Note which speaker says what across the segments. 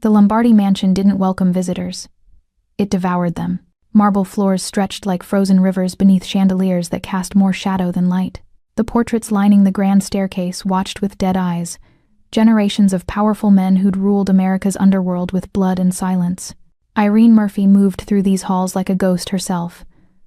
Speaker 1: The Lombardi mansion didn't welcome visitors. It devoured them. Marble floors stretched like frozen rivers beneath chandeliers that cast more shadow than light. The portraits lining the grand staircase watched with dead eyes, generations of powerful men who'd ruled America's underworld with blood and silence. Irene Murphy moved through these halls like a ghost herself,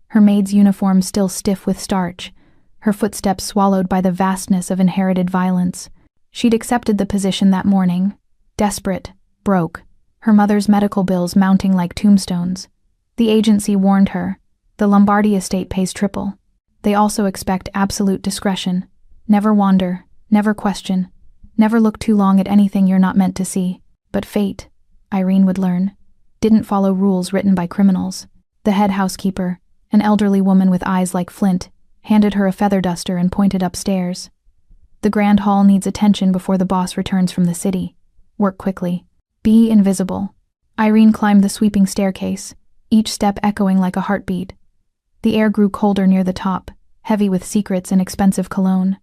Speaker 1: her maid's uniform still stiff with starch, her footsteps swallowed by the vastness of inherited violence. She'd accepted the position that morning, desperate, broke, her mother's medical bills mounting like tombstones. The agency warned her, the Lombardi estate pays triple. They also expect absolute discretion. Never wander, never question, never look too long at anything you're not meant to see. But fate, Irene would learn, didn't follow rules written by criminals. The head housekeeper, an elderly woman with eyes like flint, handed her a feather duster and pointed upstairs. The grand hall needs attention before the boss returns from the city. Work quickly. Be invisible. Irene climbed the sweeping staircase, each step echoing like a heartbeat. The air grew colder near the top, heavy with secrets and expensive cologne.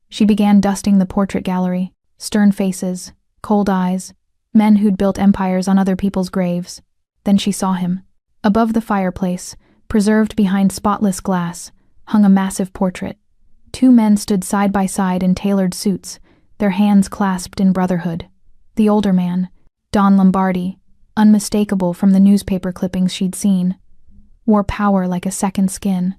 Speaker 1: She began dusting the portrait gallery, stern faces, cold eyes, men who'd built empires on other people's graves. Then she saw him. Above the fireplace, preserved behind spotless glass, hung a massive portrait. Two men stood side by side in tailored suits, their hands clasped in brotherhood. The older man, Don Lombardi, unmistakable from the newspaper clippings she'd seen, wore power like a second skin.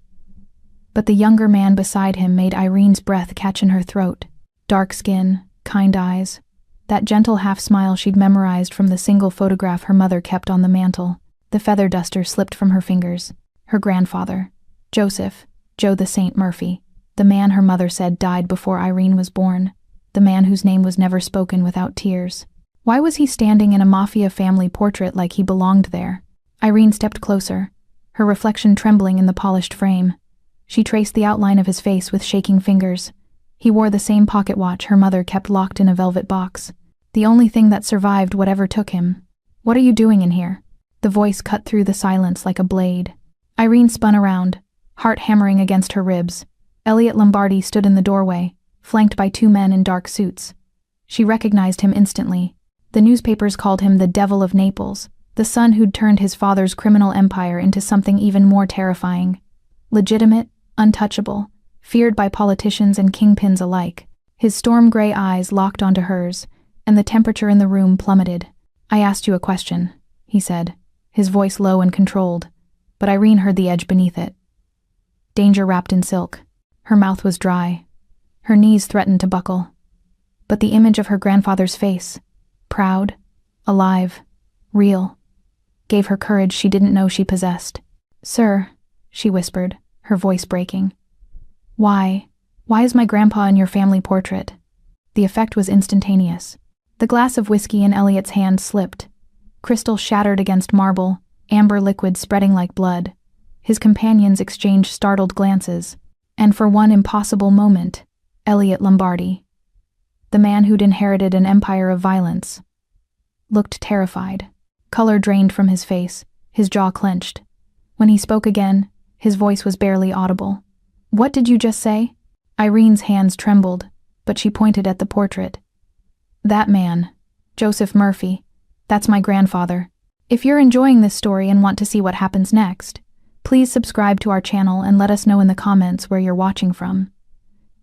Speaker 1: But the younger man beside him made Irene's breath catch in her throat. Dark skin, kind eyes, that gentle half-smile she'd memorized from the single photograph her mother kept on the mantel. The feather duster slipped from her fingers. Her grandfather, Joseph, Joe the Saint Murphy, the man her mother said died before Irene was born, the man whose name was never spoken without tears. Why was he standing in a Mafia family portrait like he belonged there? Irene stepped closer, her reflection trembling in the polished frame. She traced the outline of his face with shaking fingers. He wore the same pocket watch her mother kept locked in a velvet box, the only thing that survived whatever took him. "What are you doing in here?" The voice cut through the silence like a blade. Irene spun around, heart hammering against her ribs. Elliot Lombardi stood in the doorway, flanked by two men in dark suits. She recognized him instantly. The newspapers called him the Devil of Naples, the son who'd turned his father's criminal empire into something even more terrifying. Legitimate, untouchable, feared by politicians and kingpins alike. His storm gray eyes locked onto hers, and the temperature in the room plummeted. "I asked you a question," he said, his voice low and controlled, but Irene heard the edge beneath it. Danger wrapped in silk. Her mouth was dry. Her knees threatened to buckle. But the image of her grandfather's face, proud, alive, real, gave her courage she didn't know she possessed. "Sir," she whispered, her voice breaking. Why is my grandpa in your family portrait?" The effect was instantaneous. The glass of whiskey in Elliot's hand slipped. Crystal shattered against marble, amber liquid spreading like blood. His companions exchanged startled glances. And for one impossible moment, Elliot Lombardi, the man who'd inherited an empire of violence, looked terrified. Color drained from his face, his jaw clenched. When he spoke again, his voice was barely audible. "What did you just say?" Irene's hands trembled, but she pointed at the portrait. "That man, Joseph Murphy, that's my grandfather. If you're enjoying this story and want to see what happens next, please subscribe to our channel and let us know in the comments where you're watching from.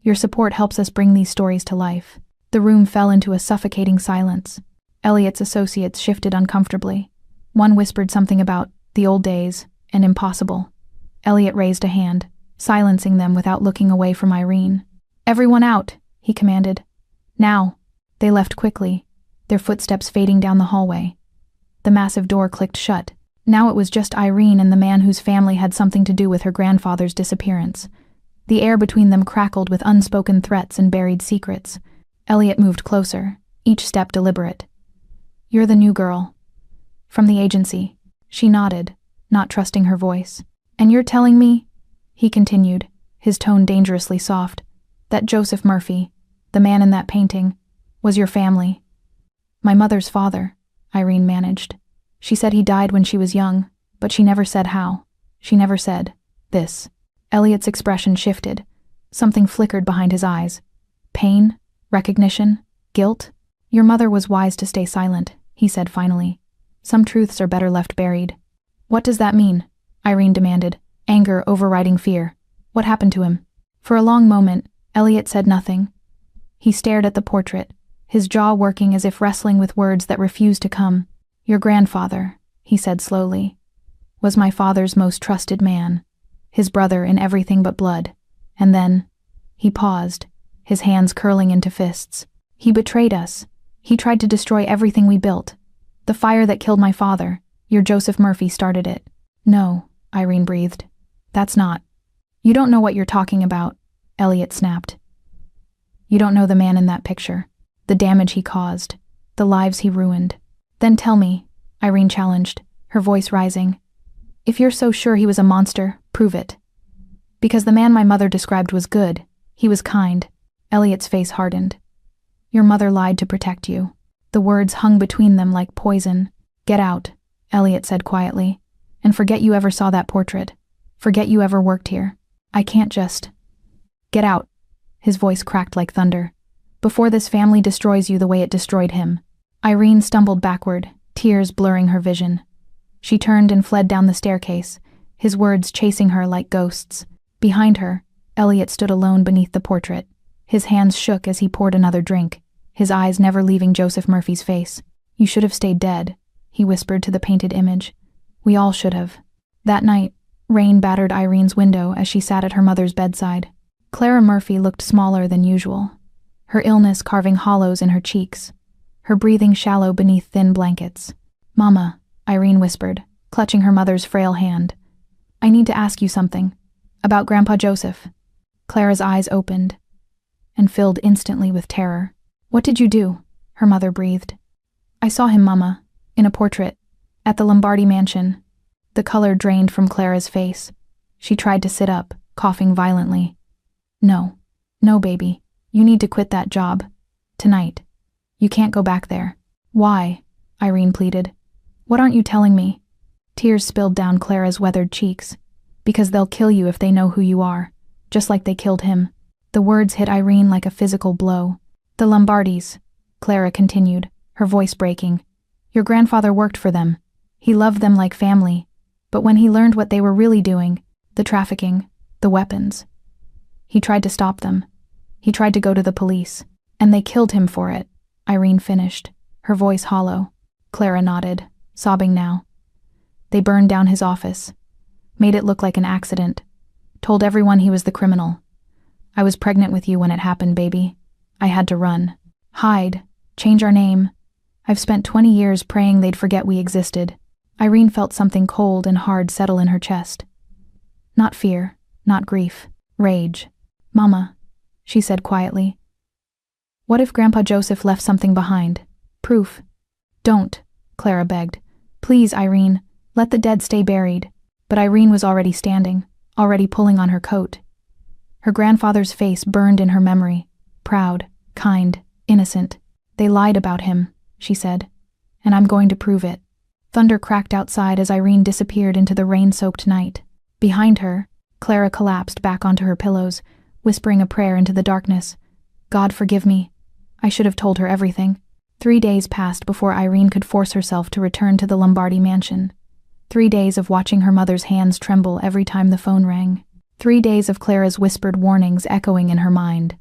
Speaker 1: Your support helps us bring these stories to life." The room fell into a suffocating silence. Elliot's associates shifted uncomfortably. One whispered something about the old days and impossible. Elliot raised a hand, silencing them without looking away from Irene. "Everyone out," he commanded. "Now." They left quickly, their footsteps fading down the hallway. The massive door clicked shut. Now it was just Irene and the man whose family had something to do with her grandfather's disappearance. The air between them crackled with unspoken threats and buried secrets. Elliot moved closer, each step deliberate. "You're the new girl." "From the agency." She nodded, not trusting her voice. "And you're telling me," he continued, his tone dangerously soft, "that Joseph Murphy, the man in that painting, was your family?" "My mother's father," Irene managed. "She said he died when she was young, but she never said how. She never said this." Elliot's expression shifted. Something flickered behind his eyes. Pain? Recognition? Guilt? "Your mother was wise to stay silent," he said finally. Some truths are better left buried. What does that mean? Irene demanded, anger overriding fear. What happened to him? For a long moment, Elliot said nothing. He stared at the portrait, his jaw working as if wrestling with words that refused to come. Your grandfather, he said slowly, was my father's most trusted man, his brother in everything but blood. And then, he paused, his hands curling into fists. He betrayed us. He tried to destroy everything we built. The fire that killed my father, your Joseph Murphy started it. No, Irene breathed. That's not. You don't know what you're talking about, Elliot snapped. You don't know the man in that picture, the damage he caused, the lives he ruined. Then tell me, Irene challenged, her voice rising. If you're so sure he was a monster, prove it. Because the man my mother described was good, he was kind. Elliot's face hardened. Your mother lied to protect you. The words hung between them like poison. Get out, Elliot said quietly, and forget you ever saw that portrait. Forget you ever worked here. I can't just. Get out. His voice cracked like thunder. Before this family destroys you the way it destroyed him. Irene stumbled backward, tears blurring her vision. She turned and fled down the staircase, his words chasing her like ghosts. Behind her, Elliot stood alone beneath the portrait. His hands shook as he poured another drink, his eyes never leaving Joseph Murphy's face. You should have stayed dead, he whispered to the painted image. We all should have. That night, rain battered Irene's window as she sat at her mother's bedside. Clara Murphy looked smaller than usual, her illness carving hollows in her cheeks, her breathing shallow beneath thin blankets. Mama, Irene whispered, clutching her mother's frail hand. I need to ask you something. About Grandpa Joseph. Clara's eyes opened and filled instantly with terror. What did you do? Her mother breathed. I saw him, Mama, in a portrait, at the Lombardi mansion. The color drained from Clara's face. She tried to sit up, coughing violently. No, baby. You need to quit that job. Tonight. You can't go back there. Why? Irene pleaded. What aren't you telling me? Tears spilled down Clara's weathered cheeks. Because they'll kill you if they know who you are, just like they killed him. The words hit Irene like a physical blow. The Lombardis, Clara continued, her voice breaking. Your grandfather worked for them. He loved them like family. But when he learned what they were really doing, the trafficking, the weapons, he tried to stop them. He tried to go to the police. And they killed him for it, Irene finished, her voice hollow. Clara nodded, sobbing now. They burned down his office. Made it look like an accident. Told everyone he was the criminal. I was pregnant with you when it happened, baby. I had to run. Hide. Change our name. I've spent 20 years praying they'd forget we existed. Irene felt something cold and hard settle in her chest. Not fear, not grief. Rage. Mama, she said quietly. What if Grandpa Joseph left something behind? Proof. Don't, Clara begged. Please, Irene, let the dead stay buried. But Irene was already standing, already pulling on her coat. Her grandfather's face burned in her memory. Proud, kind, innocent. They lied about him, she said. And I'm going to prove it. Thunder cracked outside as Irene disappeared into the rain-soaked night. Behind her, Clara collapsed back onto her pillows, whispering a prayer into the darkness. God forgive me. I should have told her everything. 3 days passed before Irene could force herself to return to the Lombardi mansion. 3 days of watching her mother's hands tremble every time the phone rang. 3 days of Clara's whispered warnings echoing in her mind.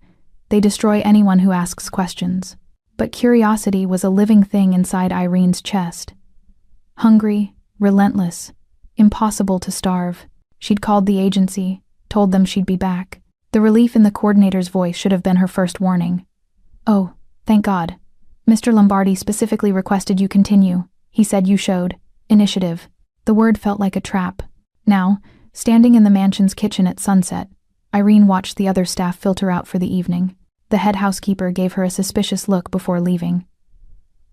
Speaker 1: They destroy anyone who asks questions. But curiosity was a living thing inside Irene's chest. Hungry, relentless, impossible to starve. She'd called the agency, told them she'd be back. The relief in the coordinator's voice should have been her first warning. Oh, thank God. Mr. Lombardi specifically requested you continue. He said you showed initiative. The word felt like a trap. Now, standing in the mansion's kitchen at sunset, Irene watched the other staff filter out for the evening. The head housekeeper gave her a suspicious look before leaving.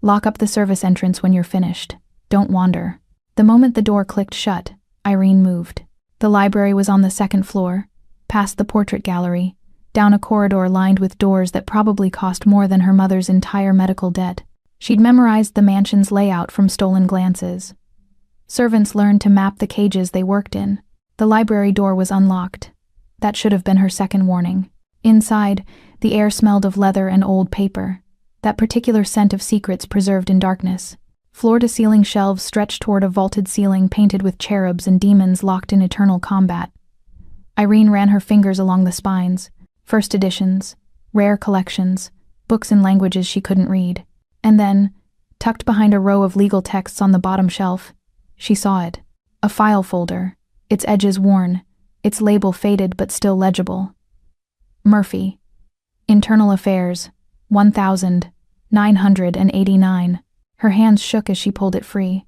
Speaker 1: Lock up the service entrance when you're finished. Don't wander. The moment the door clicked shut, Irene moved. The library was on the second floor, past the portrait gallery, down a corridor lined with doors that probably cost more than her mother's entire medical debt. She'd memorized the mansion's layout from stolen glances. Servants learned to map the cages they worked in. The library door was unlocked. That should have been her second warning. Inside, the air smelled of leather and old paper, that particular scent of secrets preserved in darkness. Floor-to-ceiling shelves stretched toward a vaulted ceiling painted with cherubs and demons locked in eternal combat. Irene ran her fingers along the spines. First editions, rare collections, books in languages she couldn't read. And then, tucked behind a row of legal texts on the bottom shelf, she saw it. A file folder, its edges worn, its label faded but still legible. Murphy. Internal Affairs, 1989. Her hands shook as she pulled it free.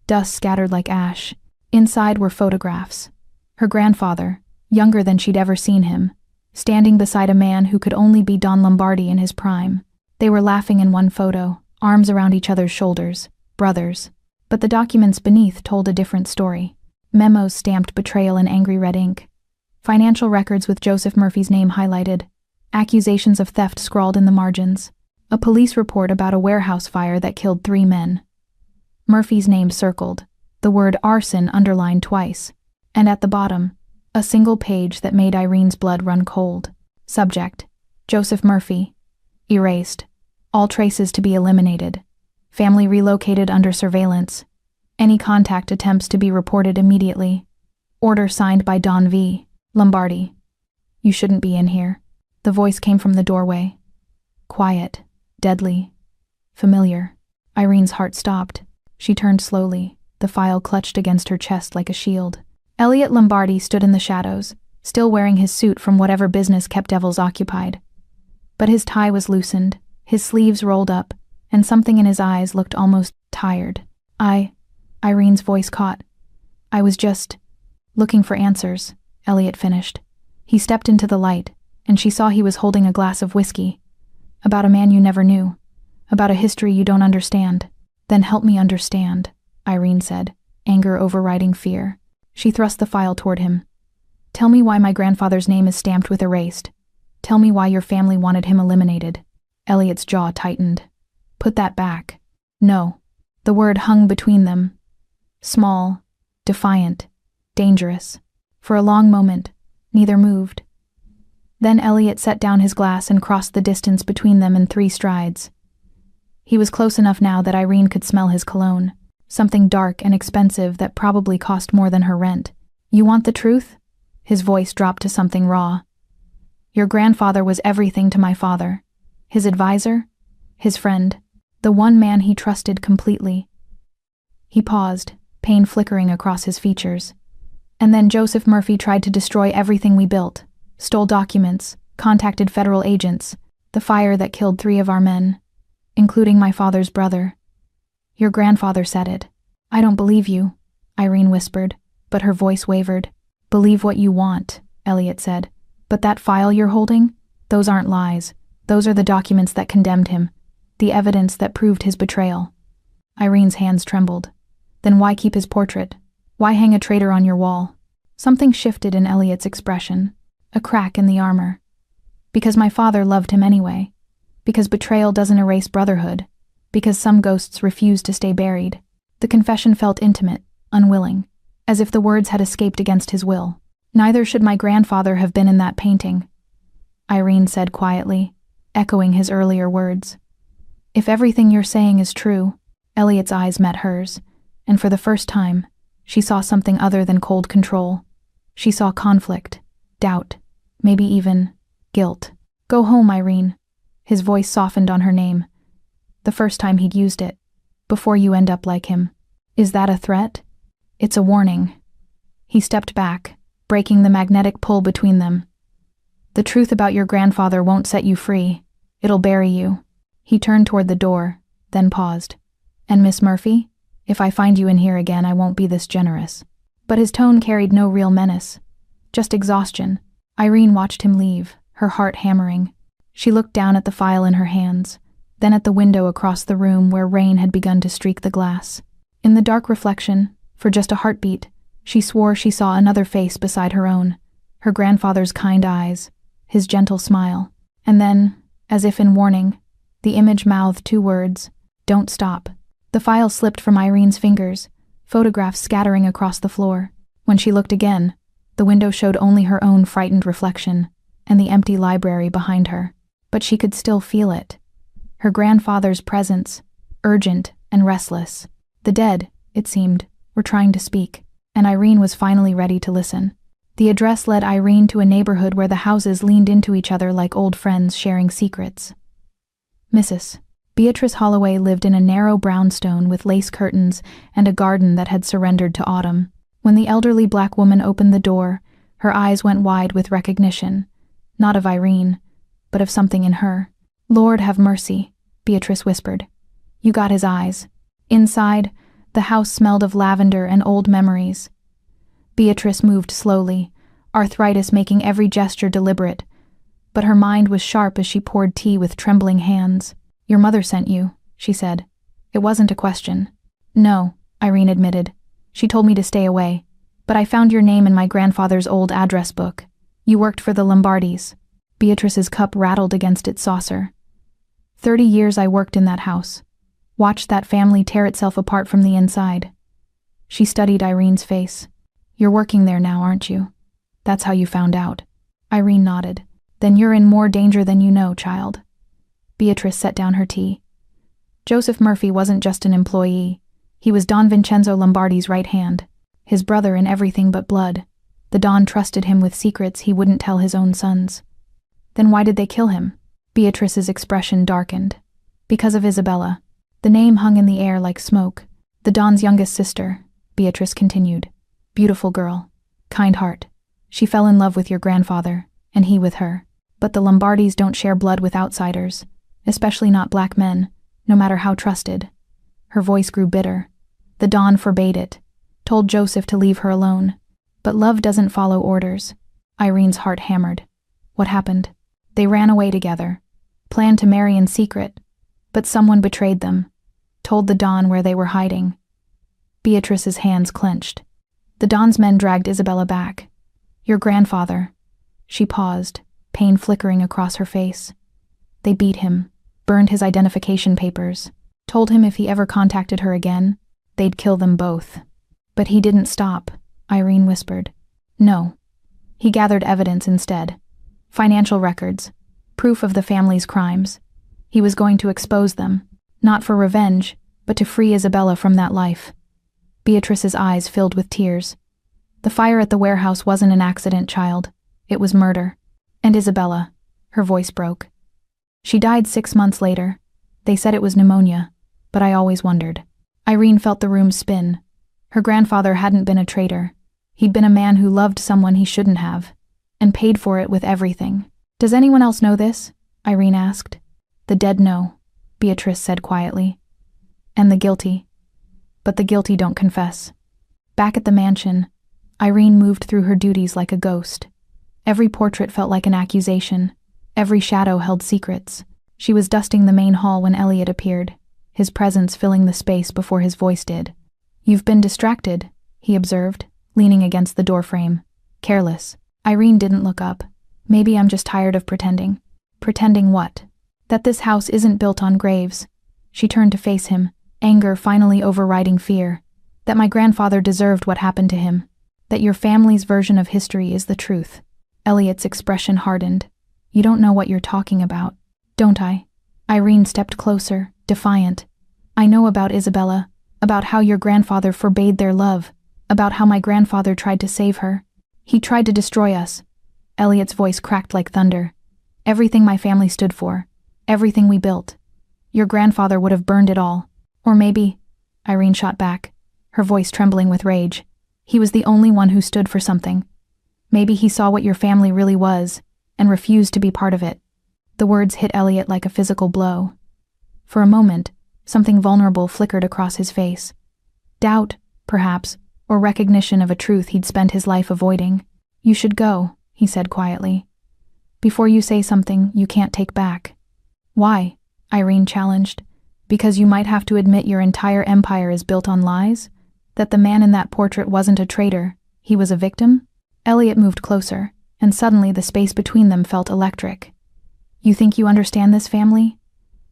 Speaker 1: Dust scattered like ash. Inside were photographs. Her grandfather, younger than she'd ever seen him, standing beside a man who could only be Don Lombardi in his prime. They were laughing in one photo, arms around each other's shoulders, brothers. But the documents beneath told a different story. Memos stamped Betrayal in angry red ink. Financial records with Joseph Murphy's name highlighted. Accusations of theft scrawled in the margins. A police report about a warehouse fire that killed 3 men. Murphy's name circled, the word arson underlined twice, and at the bottom, a single page that made Irene's blood run cold. Subject: Joseph Murphy. Erased. All traces to be eliminated. Family relocated under surveillance. Any contact attempts to be reported immediately. Order signed by Don V. Lombardi. You shouldn't be in here. The voice came from the doorway. Quiet. Deadly. Familiar. Irene's heart stopped. She turned slowly, the file clutched against her chest like a shield. Elliot Lombardi stood in the shadows, still wearing his suit from whatever business kept Devils occupied. But his tie was loosened, his sleeves rolled up, and something in his eyes looked almost tired. Irene's voice caught. I was just looking for answers, Elliot finished. He stepped into the light, and she saw he was holding a glass of whiskey. About a man you never knew. About a history you don't understand. Then help me understand, Irene said, anger overriding fear. She thrust the file toward him. Tell me why my grandfather's name is stamped with erased. Tell me why your family wanted him eliminated. Elliot's jaw tightened. Put that back. No. The word hung between them. Small, defiant, dangerous. For a long moment, neither moved. Then Elliot set down his glass and crossed the distance between them in 3 strides. He was close enough now that Irene could smell his cologne, something dark and expensive that probably cost more than her rent. You want the truth? His voice dropped to something raw. Your grandfather was everything to my father. His advisor, his friend, the one man he trusted completely. He paused, pain flickering across his features. And then Joseph Murphy tried to destroy everything we built. Stole documents, contacted federal agents, the fire that killed 3 of our men, including my father's brother. Your grandfather said it. I don't believe you, Irene whispered, but her voice wavered. Believe what you want, Elliot said. But that file you're holding? Those aren't lies. Those are the documents that condemned him, the evidence that proved his betrayal. Irene's hands trembled. Then why keep his portrait? Why hang a traitor on your wall? Something shifted in Elliot's expression. A crack in the armor. Because my father loved him anyway. Because betrayal doesn't erase brotherhood. Because some ghosts refuse to stay buried. The confession felt intimate, unwilling, as if the words had escaped against his will. Neither should my grandfather have been in that painting, Irene said quietly, echoing his earlier words. If everything you're saying is true, Elliot's eyes met hers, and for the first time, she saw something other than cold control. She saw conflict, doubt, maybe even guilt. Go home, Irene. His voice softened on her name. The first time he'd used it. Before you end up like him. Is that a threat? It's a warning. He stepped back, breaking the magnetic pull between them. The truth about your grandfather won't set you free. It'll bury you. He turned toward the door, then paused. And Miss Murphy? If I find you in here again, I won't be this generous. But his tone carried no real menace. Just exhaustion. Irene watched him leave, her heart hammering. She looked down at the file in her hands, then at the window across the room where rain had begun to streak the glass. In the dark reflection, for just a heartbeat, she swore she saw another face beside her own, her grandfather's kind eyes, his gentle smile. And then, as if in warning, the image mouthed 2 words, "Don't stop." The file slipped from Irene's fingers, photographs scattering across the floor. When she looked again, the window showed only her own frightened reflection, and the empty library behind her. But she could still feel it. Her grandfather's presence, urgent and restless. The dead, it seemed, were trying to speak, and Irene was finally ready to listen. The address led Irene to a neighborhood where the houses leaned into each other like old friends sharing secrets. Mrs. Beatrice Holloway lived in a narrow brownstone with lace curtains and a garden that had surrendered to autumn. When the elderly black woman opened the door, her eyes went wide with recognition, not of Irene, but of something in her. "Lord have mercy," Beatrice whispered. "You got his eyes." Inside, the house smelled of lavender and old memories. Beatrice moved slowly, arthritis making every gesture deliberate, but her mind was sharp as she poured tea with trembling hands. "Your mother sent you," she said. "It wasn't a question." "No," Irene admitted. "She told me to stay away, but I found your name in my grandfather's old address book. You worked for the Lombardis." Beatrice's cup rattled against its saucer. 30 years I worked in that house. Watched that family tear itself apart from the inside. She studied Irene's face. "You're working there now, aren't you? That's how you found out." Irene nodded. "Then you're in more danger than you know, child." Beatrice set down her tea. Joseph Murphy wasn't just an employee. He was Don Vincenzo Lombardi's right hand, his brother in everything but blood. The Don trusted him with secrets he wouldn't tell his own sons. Then why did they kill him? Beatrice's expression darkened. Because of Isabella. The name hung in the air like smoke. The Don's youngest sister, Beatrice continued. Beautiful girl. Kind heart. She fell in love with your grandfather, and he with her. But the Lombardis don't share blood with outsiders, especially not black men, no matter how trusted. Her voice grew bitter. The Don forbade it, told Joseph to leave her alone. But love doesn't follow orders. Irene's heart hammered. What happened? They ran away together, planned to marry in secret, but someone betrayed them, told the Don where they were hiding. Beatrice's hands clenched. The Don's men dragged Isabella back. Your grandfather. She paused, pain flickering across her face. They beat him, burned his identification papers, told him if he ever contacted her again, they'd kill them both. But he didn't stop, Irene whispered. No. He gathered evidence instead. Financial records, proof of the family's crimes. He was going to expose them, not for revenge, but to free Isabella from that life. Beatrice's eyes filled with tears. The fire at the warehouse wasn't an accident, child. It was murder. And Isabella, her voice broke. She died 6 months later. They said it was pneumonia, but I always wondered. Irene felt the room spin. Her grandfather hadn't been a traitor. He'd been a man who loved someone he shouldn't have, and paid for it with everything. Does anyone else know this? Irene asked. The dead know, Beatrice said quietly. And the guilty. But the guilty don't confess. Back at the mansion, Irene moved through her duties like a ghost. Every portrait felt like an accusation. Every shadow held secrets. She was dusting the main hall when Elliot appeared, his presence filling the space before his voice did. You've been distracted, he observed, leaning against the doorframe. Careless. Irene didn't look up. Maybe I'm just tired of pretending. Pretending what? That this house isn't built on graves. She turned to face him, anger finally overriding fear. That my grandfather deserved what happened to him. That your family's version of history is the truth. Elliot's expression hardened. You don't know what you're talking about. Don't I? Irene stepped closer, defiant. I know about Isabella, about how your grandfather forbade their love, about how my grandfather tried to save her. He tried to destroy us. Elliot's voice cracked like thunder. Everything my family stood for, everything we built. Your grandfather would have burned it all. Or maybe, Irene shot back, her voice trembling with rage. He was the only one who stood for something. Maybe he saw what your family really was, and refused to be part of it. The words hit Elliot like a physical blow. For a moment, something vulnerable flickered across his face. Doubt, perhaps, or recognition of a truth he'd spent his life avoiding. You should go, he said quietly. Before you say something you can't take back. Why? Irene challenged. Because you might have to admit your entire empire is built on lies? That the man in that portrait wasn't a traitor, he was a victim? Elliot moved closer, and suddenly the space between them felt electric. You think you understand this family?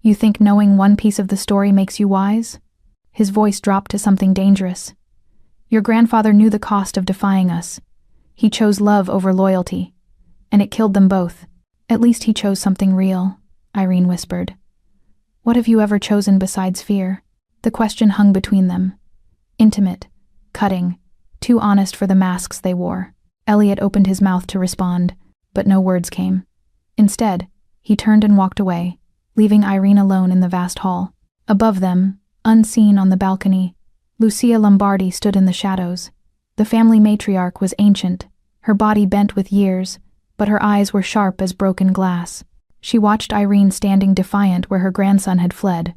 Speaker 1: You think knowing one piece of the story makes you wise? His voice dropped to something dangerous. Your grandfather knew the cost of defying us. He chose love over loyalty, and it killed them both. At least he chose something real, Irene whispered. What have you ever chosen besides fear? The question hung between them, Intimate, cutting, too honest for the masks they wore. Elliot opened his mouth to respond, but no words came. Instead, he turned and walked away, leaving Irene alone in the vast hall. Above them, unseen on the balcony, Lucia Lombardi stood in the shadows. The family matriarch was ancient, her body bent with years, but her eyes were sharp as broken glass. She watched Irene standing defiant where her grandson had fled,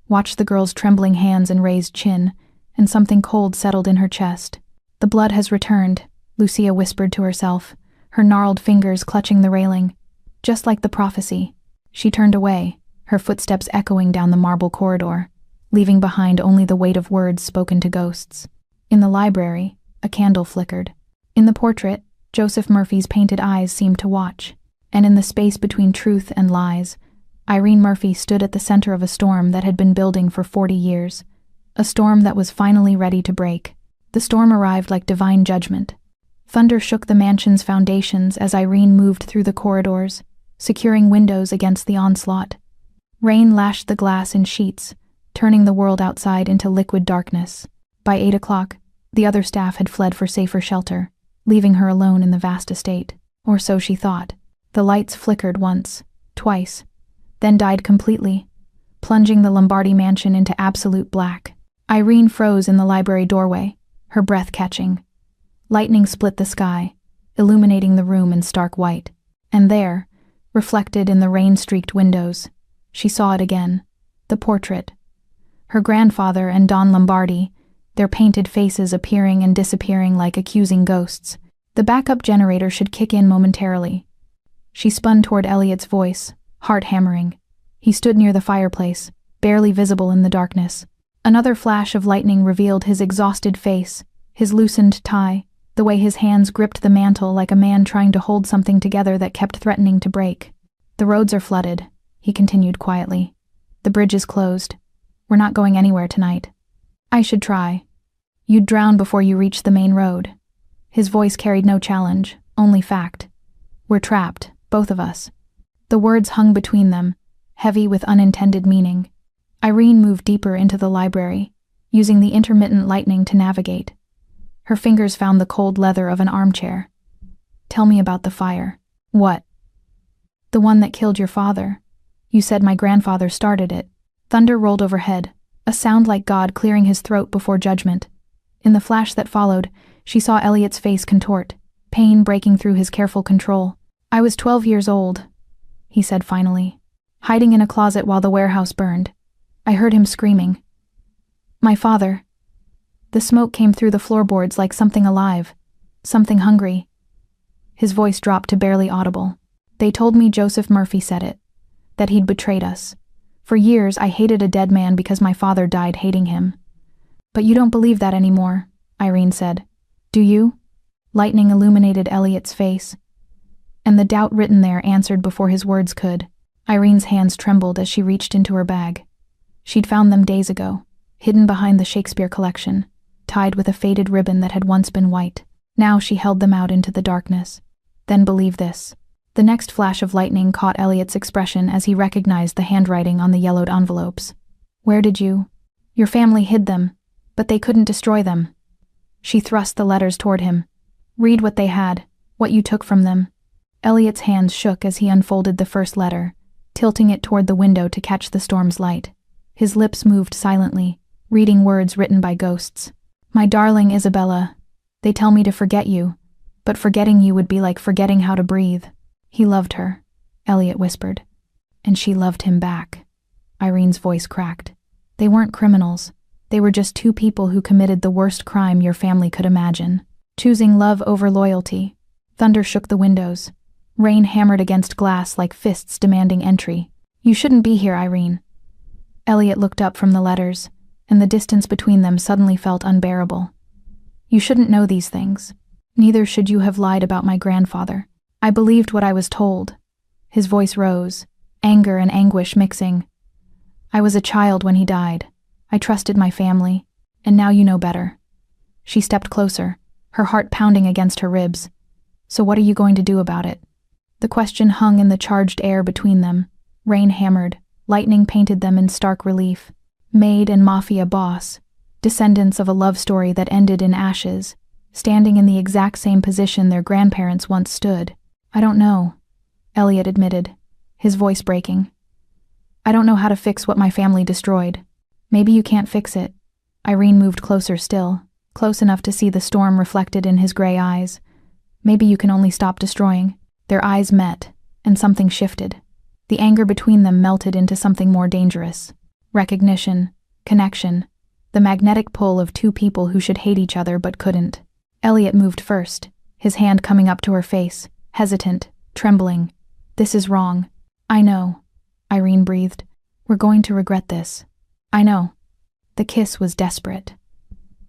Speaker 1: watched the girl's trembling hands and raised chin, and something cold settled in her chest. "The blood has returned," Lucia whispered to herself, her gnarled fingers clutching the railing. Just like the prophecy. She turned away, her footsteps echoing down the marble corridor, leaving behind only the weight of words spoken to ghosts. In the library, a candle flickered. In the portrait, Joseph Murphy's painted eyes seemed to watch, and in the space between truth and lies, Irene Murphy stood at the center of a storm that had been building for 40 years, a storm that was finally ready to break. The storm arrived like divine judgment. Thunder shook the mansion's foundations as Irene moved through the corridors, securing windows against the onslaught. Rain lashed the glass in sheets, turning the world outside into liquid darkness. By 8 o'clock, the other staff had fled for safer shelter, leaving her alone in the vast estate. Or so she thought. The lights flickered once, twice, then died completely, plunging the Lombardi mansion into absolute black. Irene froze in the library doorway, her breath catching. Lightning split the sky, illuminating the room in stark white. And there, reflected in the rain-streaked windows, she saw it again, the portrait. Her grandfather and Don Lombardi, their painted faces appearing and disappearing like accusing ghosts. The backup generator should kick in momentarily. She spun toward Elliot's voice, heart hammering. He stood near the fireplace, barely visible in the darkness. Another flash of lightning revealed his exhausted face, his loosened tie, the way his hands gripped the mantle like a man trying to hold something together that kept threatening to break. "The roads are flooded," he continued quietly. "The bridge is closed. We're not going anywhere tonight." "I should try. You'd drown before you reach the main road." His voice carried no challenge, only fact. "We're trapped, both of us." The words hung between them, heavy with unintended meaning. Irene moved deeper into the library, using the intermittent lightning to navigate. Her fingers found the cold leather of an armchair. "Tell me about the fire." "What?" "The one that killed your father. You said my grandfather started it." Thunder rolled overhead, a sound like God clearing his throat before judgment. In the flash that followed, she saw Elliot's face contort, pain breaking through his careful control. "I was 12 years old," he said finally, "hiding in a closet while the warehouse burned. I heard him screaming. My father." The smoke came through the floorboards like something alive, something hungry. His voice dropped to barely audible. "They told me Joseph Murphy said it, that he'd betrayed us. For years I hated a dead man because my father died hating him." "But you don't believe that anymore," Irene said. "Do you?" Lightning illuminated Elliot's face, and the doubt written there answered before his words could. Irene's hands trembled as she reached into her bag. She'd found them days ago, hidden behind the Shakespeare collection, tied with a faded ribbon that had once been white. Now she held them out into the darkness. "Then believe this." The next flash of lightning caught Elliot's expression as he recognized the handwriting on the yellowed envelopes. "Where did you?" "Your family hid them, but they couldn't destroy them." She thrust the letters toward him. "Read what they had, what you took from them." Elliot's hands shook as he unfolded the first letter, tilting it toward the window to catch the storm's light. His lips moved silently, reading words written by ghosts. "My darling Isabella, they tell me to forget you, but forgetting you would be like forgetting how to breathe." "He loved her," Elliot whispered. "And she loved him back." Irene's voice cracked. "They weren't criminals. They were just two people who committed the worst crime your family could imagine, choosing love over loyalty." Thunder shook the windows. Rain hammered against glass like fists demanding entry. "You shouldn't be here, Irene." Elliot looked up from the letters, and the distance between them suddenly felt unbearable. "You shouldn't know these things. Neither should you have lied about my grandfather. I believed what I was told." His voice rose, anger and anguish mixing. "I was a child when he died. I trusted my family, and now you know better." She stepped closer, her heart pounding against her ribs. "So what are you going to do about it?" The question hung in the charged air between them. Rain hammered, lightning painted them in stark relief. Maid and Mafia boss, descendants of a love story that ended in ashes, standing in the exact same position their grandparents once stood. "I don't know," Elliot admitted, his voice breaking. "I don't know how to fix what my family destroyed." "Maybe you can't fix it." Irene moved closer still, close enough to see the storm reflected in his gray eyes. "Maybe you can only stop destroying." Their eyes met, and something shifted. The anger between them melted into something more dangerous. Recognition, connection, the magnetic pull of two people who should hate each other but couldn't. Elliot moved first, his hand coming up to her face, hesitant, trembling. "This is wrong." "I know," Irene breathed. "We're going to regret this." "I know." The kiss was desperate,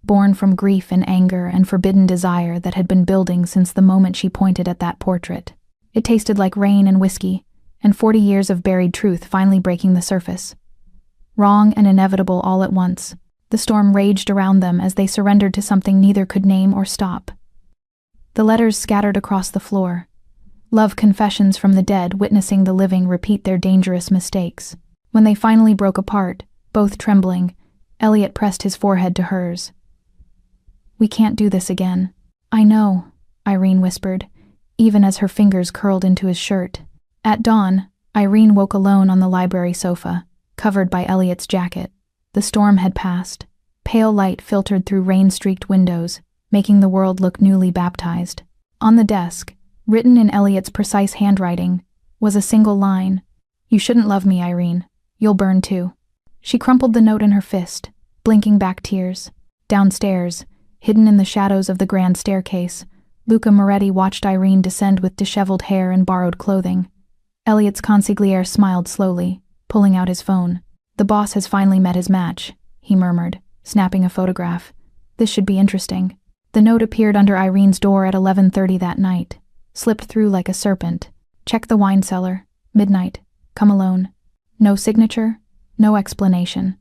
Speaker 1: born from grief and anger and forbidden desire that had been building since the moment she pointed at that portrait. It tasted like rain and whiskey, and 40 years of buried truth finally breaking the surface. Wrong and inevitable all at once, the storm raged around them as they surrendered to something neither could name or stop. The letters scattered across the floor. Love confessions from the dead witnessing the living repeat their dangerous mistakes. When they finally broke apart, both trembling, Elliot pressed his forehead to hers. "We can't do this again." "I know," Irene whispered, even as her fingers curled into his shirt. At dawn, Irene woke alone on the library sofa, covered by Elliot's jacket. The storm had passed. Pale light filtered through rain-streaked windows, making the world look newly baptized. On the desk, written in Elliot's precise handwriting, was a single line. "You shouldn't love me, Irene. You'll burn too." She crumpled the note in her fist, blinking back tears. Downstairs, hidden in the shadows of the grand staircase, Luca Moretti watched Irene descend with disheveled hair and borrowed clothing. Elliot's consigliere smiled slowly, pulling out his phone. "The boss has finally met his match," he murmured, snapping a photograph. "This should be interesting." The note appeared under Irene's door at 11:30 that night, slipped through like a serpent. "Check the wine cellar. Midnight. Come alone." No signature, no explanation.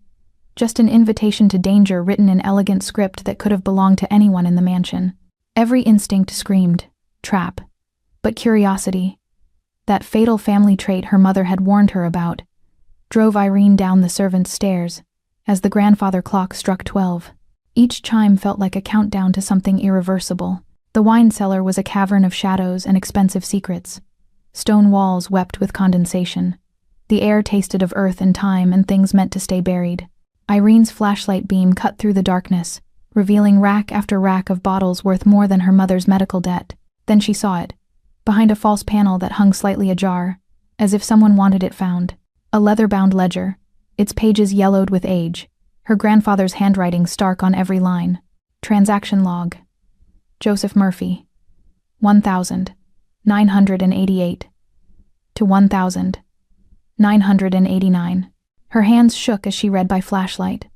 Speaker 1: Just an invitation to danger written in elegant script that could have belonged to anyone in the mansion. Every instinct screamed, trap. But curiosity, that fatal family trait her mother had warned her about, drove Irene down the servants' stairs as the grandfather clock struck 12. Each chime felt like a countdown to something irreversible. The wine cellar was a cavern of shadows and expensive secrets. Stone walls wept with condensation. The air tasted of earth and time and things meant to stay buried. Irene's flashlight beam cut through the darkness, revealing rack after rack of bottles worth more than her mother's medical debt. Then she saw it, behind a false panel that hung slightly ajar, as if someone wanted it found. A leather-bound ledger, its pages yellowed with age, her grandfather's handwriting stark on every line. Transaction log. Joseph Murphy. 1,988 to 1,989. Her hands shook as she read by flashlight.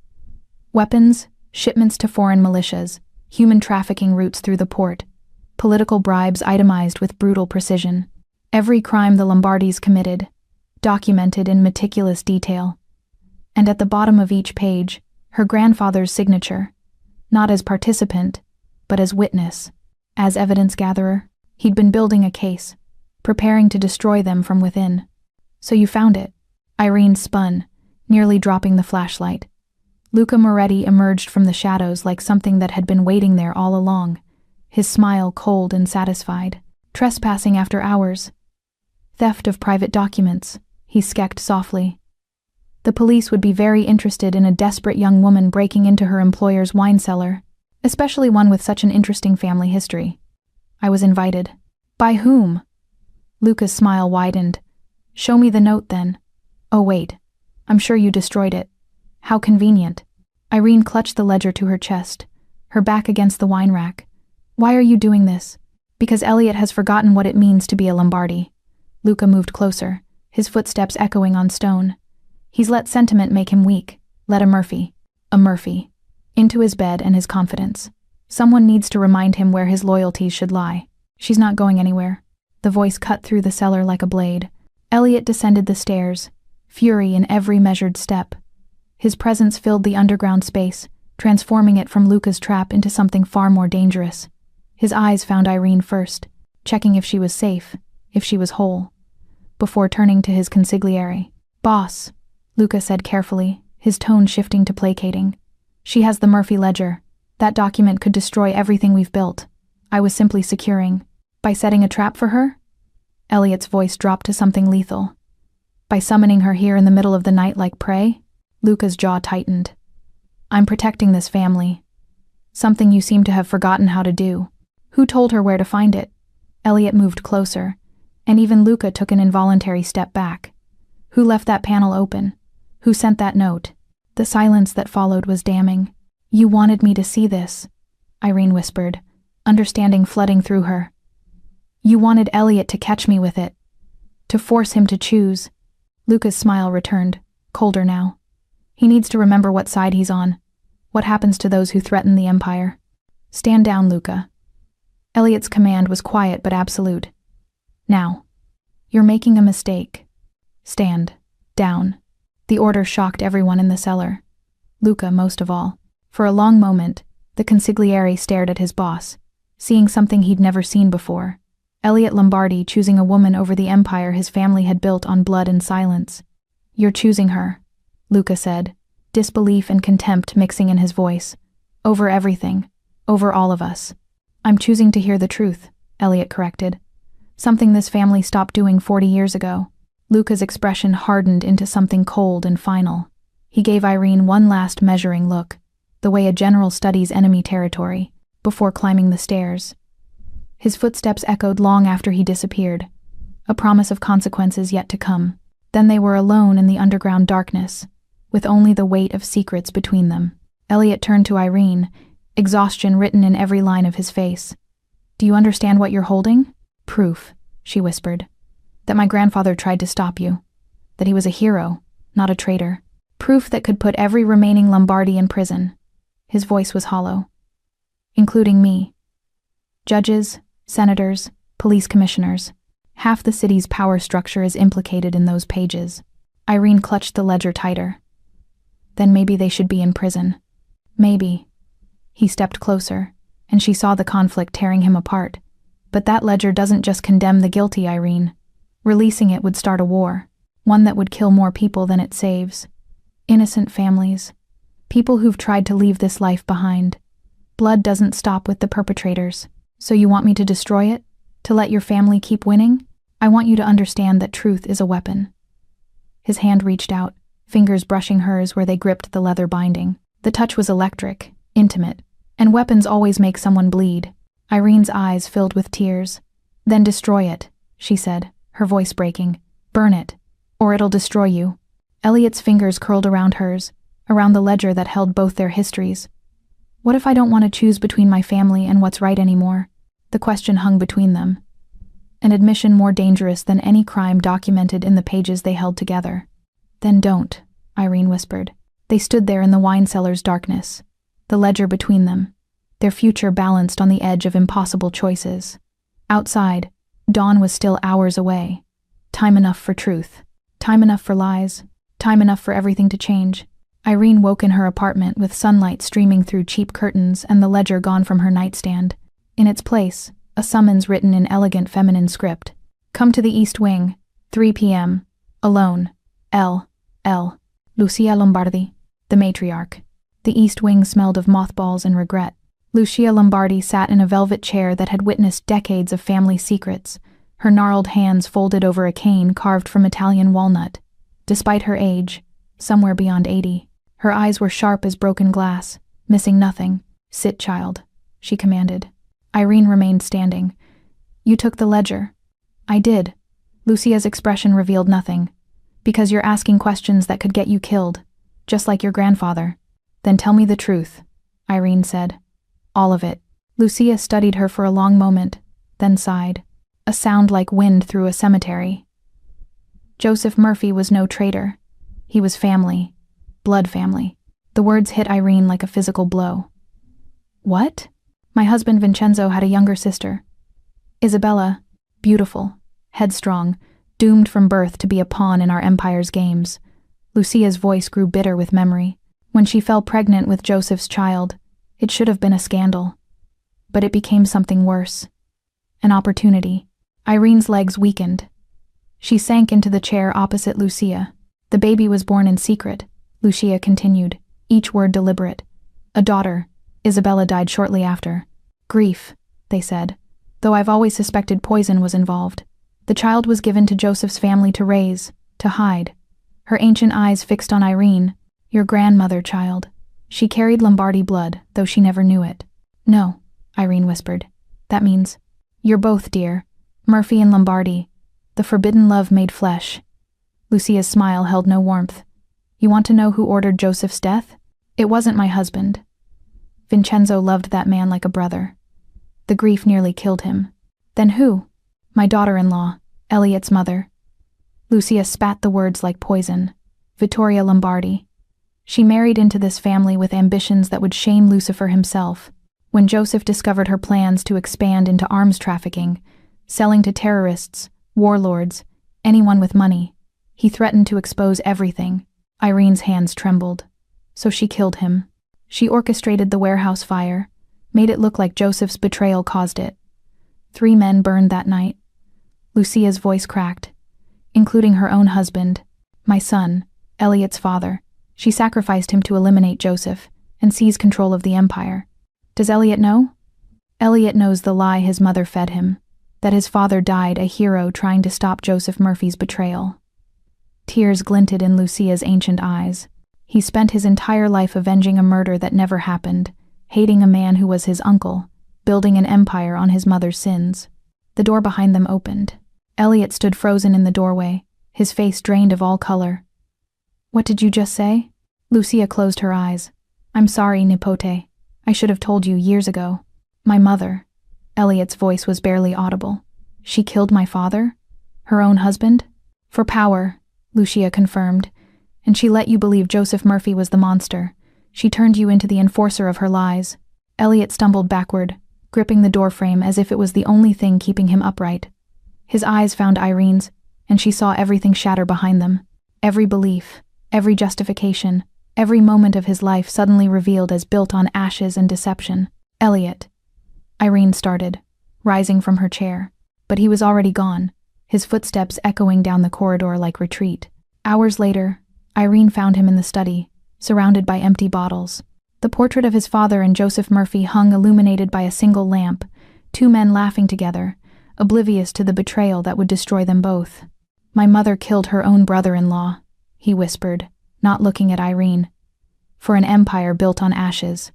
Speaker 1: Weapons, shipments to foreign militias, human trafficking routes through the port, political bribes itemized with brutal precision. Every crime the Lombardis committed, documented in meticulous detail. And at the bottom of each page, her grandfather's signature, not as participant, but as witness, as evidence gatherer. He'd been building a case, preparing to destroy them from within. "So you found it." Irene spun, nearly dropping the flashlight. Luca Moretti emerged from the shadows like something that had been waiting there all along, his smile cold and satisfied. "Trespassing after hours. Theft of private documents," he skecked softly. The police would be very interested in a desperate young woman breaking into her employer's wine cellar, especially one with such an interesting family history. "I was invited." "By whom?" Luca's smile widened. "Show me the note then." "Oh wait, I'm sure you destroyed it. How convenient." Irene clutched the ledger to her chest, her back against the wine rack. "Why are you doing this?" "Because Elliot has forgotten what it means to be a Lombardi." Luca moved closer, his footsteps echoing on stone. "He's let sentiment make him weak. Let a Murphy. A Murphy. Into his bed and his confidence. Someone needs to remind him where his loyalties should lie. She's not going anywhere." The voice cut through the cellar like a blade. Elliot descended the stairs, fury in every measured step. His presence filled the underground space, transforming it from Luca's trap into something far more dangerous. His eyes found Irene first, checking if she was safe, if she was whole, before turning to his consigliere. "Boss," Luca said carefully, his tone shifting to placating. She has the Murphy ledger. That document could destroy everything we've built. I was simply securing. By setting a trap for her? Elliot's voice dropped to something lethal. By summoning her here in the middle of the night like prey? Luca's jaw tightened. I'm protecting this family. Something you seem to have forgotten how to do. Who told her where to find it? Elliot moved closer, and even Luca took an involuntary step back. Who left that panel open? Who sent that note? The silence that followed was damning. You wanted me to see this, Irene whispered, understanding flooding through her. You wanted Elliot to catch me with it. To force him to choose. Luca's smile returned, colder now. He needs to remember what side he's on. What happens to those who threaten the Empire? Stand down, Luca. Elliot's command was quiet but absolute. Now. You're making a mistake. Stand. Down. The order shocked everyone in the cellar. Luca most of all. For a long moment, the consigliere stared at his boss, seeing something he'd never seen before. Elliot Lombardi choosing a woman over the empire his family had built on blood and silence. You're choosing her, Luca said, disbelief and contempt mixing in his voice. Over everything. Over all of us. I'm choosing to hear the truth, Elliot corrected. Something this family stopped doing 40 years ago. Luca's expression hardened into something cold and final. He gave Irene one last measuring look, the way a general studies enemy territory, before climbing the stairs. His footsteps echoed long after he disappeared, a promise of consequences yet to come. Then they were alone in the underground darkness, with only the weight of secrets between them. Elliot turned to Irene, exhaustion written in every line of his face. Do you understand what you're holding? Proof, she whispered. That my grandfather tried to stop you. That he was a hero, not a traitor. Proof that could put every remaining Lombardi in prison. His voice was hollow. Including me. Judges, senators, police commissioners. Half the city's power structure is implicated in those pages. Irene clutched the ledger tighter. Then maybe they should be in prison. Maybe. He stepped closer, and she saw the conflict tearing him apart. But that ledger doesn't just condemn the guilty, Irene. Releasing it would start a war, one that would kill more people than it saves. Innocent families. People who've tried to leave this life behind. Blood doesn't stop with the perpetrators. So you want me to destroy it? To let your family keep winning? I want you to understand that truth is a weapon. His hand reached out, fingers brushing hers where they gripped the leather binding. The touch was electric, intimate, and weapons always make someone bleed. Irene's eyes filled with tears. Then destroy it, she said, her voice breaking. Burn it, or it'll destroy you. Elliot's fingers curled around hers, around the ledger that held both their histories. What if I don't want to choose between my family and what's right anymore? The question hung between them. An admission more dangerous than any crime documented in the pages they held together. Then don't, Irene whispered. They stood there in the wine cellar's darkness, the ledger between them, their future balanced on the edge of impossible choices. Outside, dawn was still hours away. Time enough for truth. Time enough for lies. Time enough for everything to change. Irene woke in her apartment with sunlight streaming through cheap curtains and the ledger gone from her nightstand. In its place, a summons written in elegant feminine script. Come to the East Wing, 3 p.m. Alone. L. Lucia Lombardi, the matriarch. The East Wing smelled of mothballs and regret. Lucia Lombardi sat in a velvet chair that had witnessed decades of family secrets, her gnarled hands folded over a cane carved from Italian walnut. Despite her age, somewhere beyond 80, her eyes were sharp as broken glass, missing nothing. Sit, child, she commanded. Irene remained standing. You took the ledger. I did. Lucia's expression revealed nothing. Because you're asking questions that could get you killed, just like your grandfather. Then tell me the truth, Irene said. All of it. Lucia studied her for a long moment, then sighed. A sound like wind through a cemetery. Joseph Murphy was no traitor. He was family. Blood family. The words hit Irene like a physical blow. What? My husband Vincenzo had a younger sister. Isabella, beautiful, headstrong, doomed from birth to be a pawn in our empire's games. Lucia's voice grew bitter with memory. When she fell pregnant with Joseph's child, it should have been a scandal. But it became something worse. An opportunity. Irene's legs weakened. She sank into the chair opposite Lucia. The baby was born in secret, Lucia continued, each word deliberate. A daughter. Isabella died shortly after. Grief, they said, though I've always suspected poison was involved. The child was given to Joseph's family to raise, to hide. Her ancient eyes fixed on Irene. Your grandmother, child. She carried Lombardy blood, though she never knew it. No, Irene whispered. That means, you're both, dear. Murphy and Lombardy. The forbidden love made flesh. Lucia's smile held no warmth. You want to know who ordered Joseph's death? It wasn't my husband. Vincenzo loved that man like a brother. The grief nearly killed him. Then who? My daughter-in-law, Elliot's mother. Lucia spat the words like poison. Vittoria Lombardi. She married into this family with ambitions that would shame Lucifer himself. When Joseph discovered her plans to expand into arms trafficking, selling to terrorists, warlords, anyone with money, he threatened to expose everything. Irene's hands trembled. So she killed him. She orchestrated the warehouse fire, made it look like Joseph's betrayal caused it. 3 men burned that night. Lucia's voice cracked, including her own husband, my son, Elliot's father. She sacrificed him to eliminate Joseph and seize control of the empire. Does Elliot know? Elliot knows the lie his mother fed him, that his father died a hero trying to stop Joseph Murphy's betrayal. Tears glinted in Lucia's ancient eyes. He spent his entire life avenging a murder that never happened, hating a man who was his uncle, building an empire on his mother's sins. The door behind them opened. Elliot stood frozen in the doorway, his face drained of all color. What did you just say? Lucia closed her eyes. I'm sorry, Nipote. I should have told you years ago. My mother. Elliot's voice was barely audible. She killed my father? Her own husband? For power, Lucia confirmed. And she let you believe Joseph Murphy was the monster. She turned you into the enforcer of her lies. Elliot stumbled backward, gripping the doorframe as if it was the only thing keeping him upright. His eyes found Irene's, and she saw everything shatter behind them. Every belief, every justification, every moment of his life suddenly revealed as built on ashes and deception. Elliot. Irene started, rising from her chair. But he was already gone, his footsteps echoing down the corridor like retreat. Hours later, Irene found him in the study, surrounded by empty bottles. The portrait of his father and Joseph Murphy hung illuminated by a single lamp, 2 men laughing together, oblivious to the betrayal that would destroy them both. My mother killed her own brother-in-law, he whispered, not looking at Irene. For an empire built on ashes.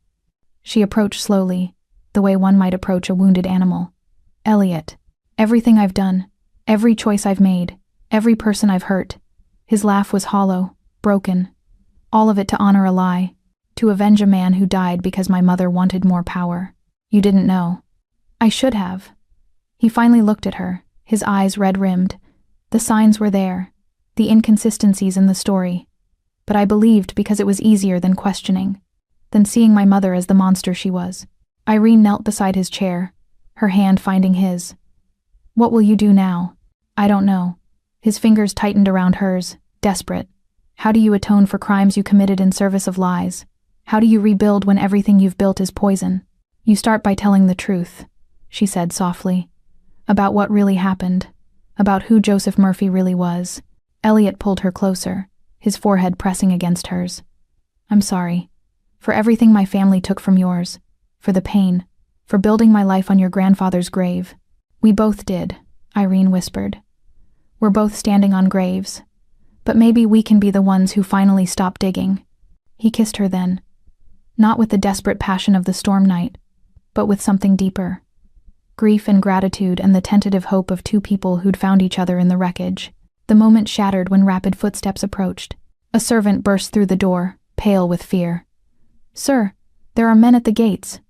Speaker 1: She approached slowly, the way one might approach a wounded animal. Elliot, everything I've done, every choice I've made, every person I've hurt. His laugh was hollow, broken. All of it to honor a lie, to avenge a man who died because my mother wanted more power. You didn't know. I should have. He finally looked at her, his eyes red-rimmed. The signs were there, the inconsistencies in the story. But I believed because it was easier than questioning, than seeing my mother as the monster she was. Irene knelt beside his chair, her hand finding his. What will you do now? I don't know. His fingers tightened around hers, desperate. How do you atone for crimes you committed in service of lies? How do you rebuild when everything you've built is poison? You start by telling the truth, she said softly. About what really happened. About who Joseph Murphy really was. Elliot pulled her closer, his forehead pressing against hers. I'm sorry. For everything my family took from yours. For the pain. For building my life on your grandfather's grave. We both did, Irene whispered. We're both standing on graves. But maybe we can be the ones who finally stop digging. He kissed her then. Not with the desperate passion of the storm night, but with something deeper. Grief and gratitude and the tentative hope of 2 people who'd found each other in the wreckage. The moment shattered when rapid footsteps approached. A servant burst through the door, pale with fear. Sir, there are men at the gates.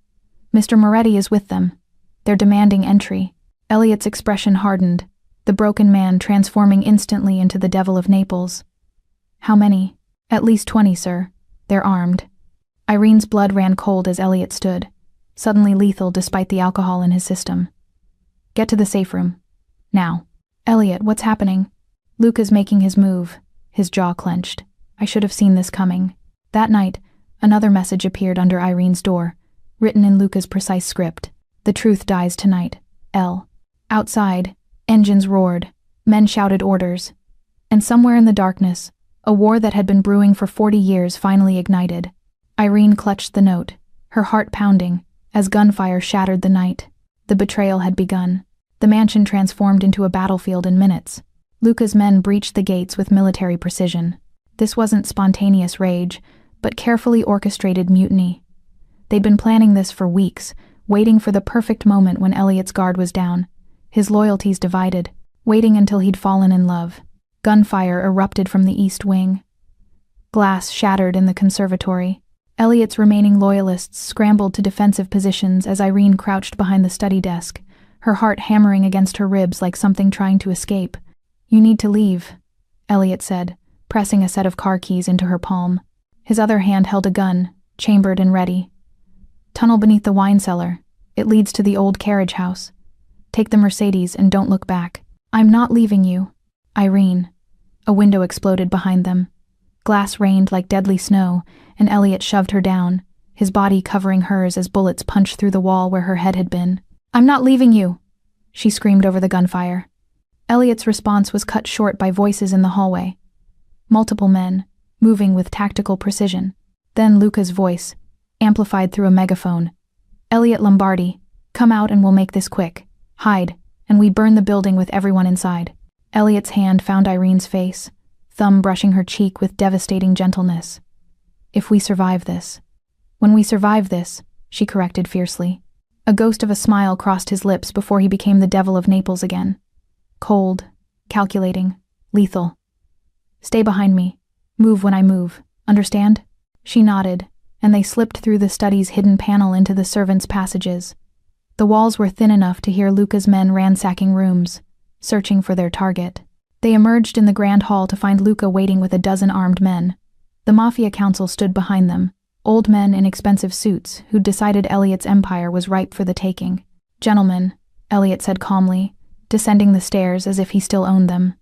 Speaker 1: Mr. Moretti is with them. They're demanding entry. Elliot's expression hardened, the broken man transforming instantly into the devil of Naples. How many? At least 20, sir. They're armed. Irene's blood ran cold as Elliot stood, suddenly lethal despite the alcohol in his system. Get to the safe room. Now. Elliot, what's happening? Luca's making his move, his jaw clenched. I should have seen this coming. That night, another message appeared under Irene's door, written in Luca's precise script. The truth dies tonight. L. Outside, engines roared, men shouted orders. And somewhere in the darkness, a war that had been brewing for 40 years finally ignited. Irene clutched the note, her heart pounding, as gunfire shattered the night. The betrayal had begun. The mansion transformed into a battlefield in minutes. Luca's men breached the gates with military precision. This wasn't spontaneous rage, but carefully orchestrated mutiny. They'd been planning this for weeks, waiting for the perfect moment when Elliot's guard was down, his loyalties divided, waiting until he'd fallen in love. Gunfire erupted from the east wing. Glass shattered in the conservatory. Elliot's remaining loyalists scrambled to defensive positions as Irene crouched behind the study desk, her heart hammering against her ribs like something trying to escape. "You need to leave," Elliot said, pressing a set of car keys into her palm. His other hand held a gun, chambered and ready. "Tunnel beneath the wine cellar. It leads to the old carriage house. Take the Mercedes and don't look back." "I'm not leaving you, Irene." A window exploded behind them. Glass rained like deadly snow, and Elliot shoved her down, his body covering hers as bullets punched through the wall where her head had been. "I'm not leaving you," she screamed over the gunfire. Elliot's response was cut short by voices in the hallway. Multiple men, moving with tactical precision. Then Luca's voice, amplified through a megaphone. "Elliot Lombardi, come out and we'll make this quick. Hide, and we burn the building with everyone inside." Elliot's hand found Irene's face, thumb brushing her cheek with devastating gentleness. "If we survive this." "When we survive this," she corrected fiercely. A ghost of a smile crossed his lips before he became the devil of Naples again. Cold, calculating, lethal. "Stay behind me. Move when I move. Understand?" She nodded, and they slipped through the study's hidden panel into the servants' passages. The walls were thin enough to hear Luca's men ransacking rooms, searching for their target. They emerged in the grand hall to find Luca waiting with a dozen armed men. The Mafia council stood behind them, old men in expensive suits who'd decided Elliot's empire was ripe for the taking. "Gentlemen," Elliot said calmly, descending the stairs as if he still owned them.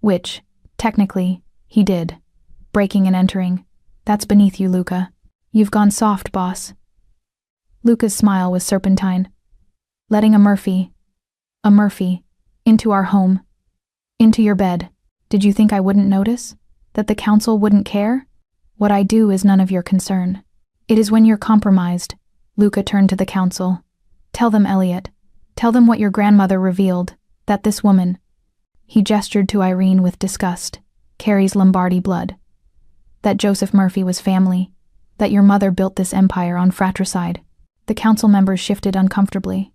Speaker 1: Which, technically, he did. Breaking and entering. "That's beneath you, Luca. You've gone soft, boss." Luca's smile was serpentine. "Letting a Murphy, into our home. Into your bed. Did you think I wouldn't notice? That the council wouldn't care? What I do is none of your concern. It is when you're compromised." Luca turned to the council. "Tell them, Elliot. Tell them what your grandmother revealed, that this woman—" He gestured to Irene with disgust. "Carries Lombardi blood. That Joseph Murphy was family. That your mother built this empire on fratricide." The council members shifted uncomfortably.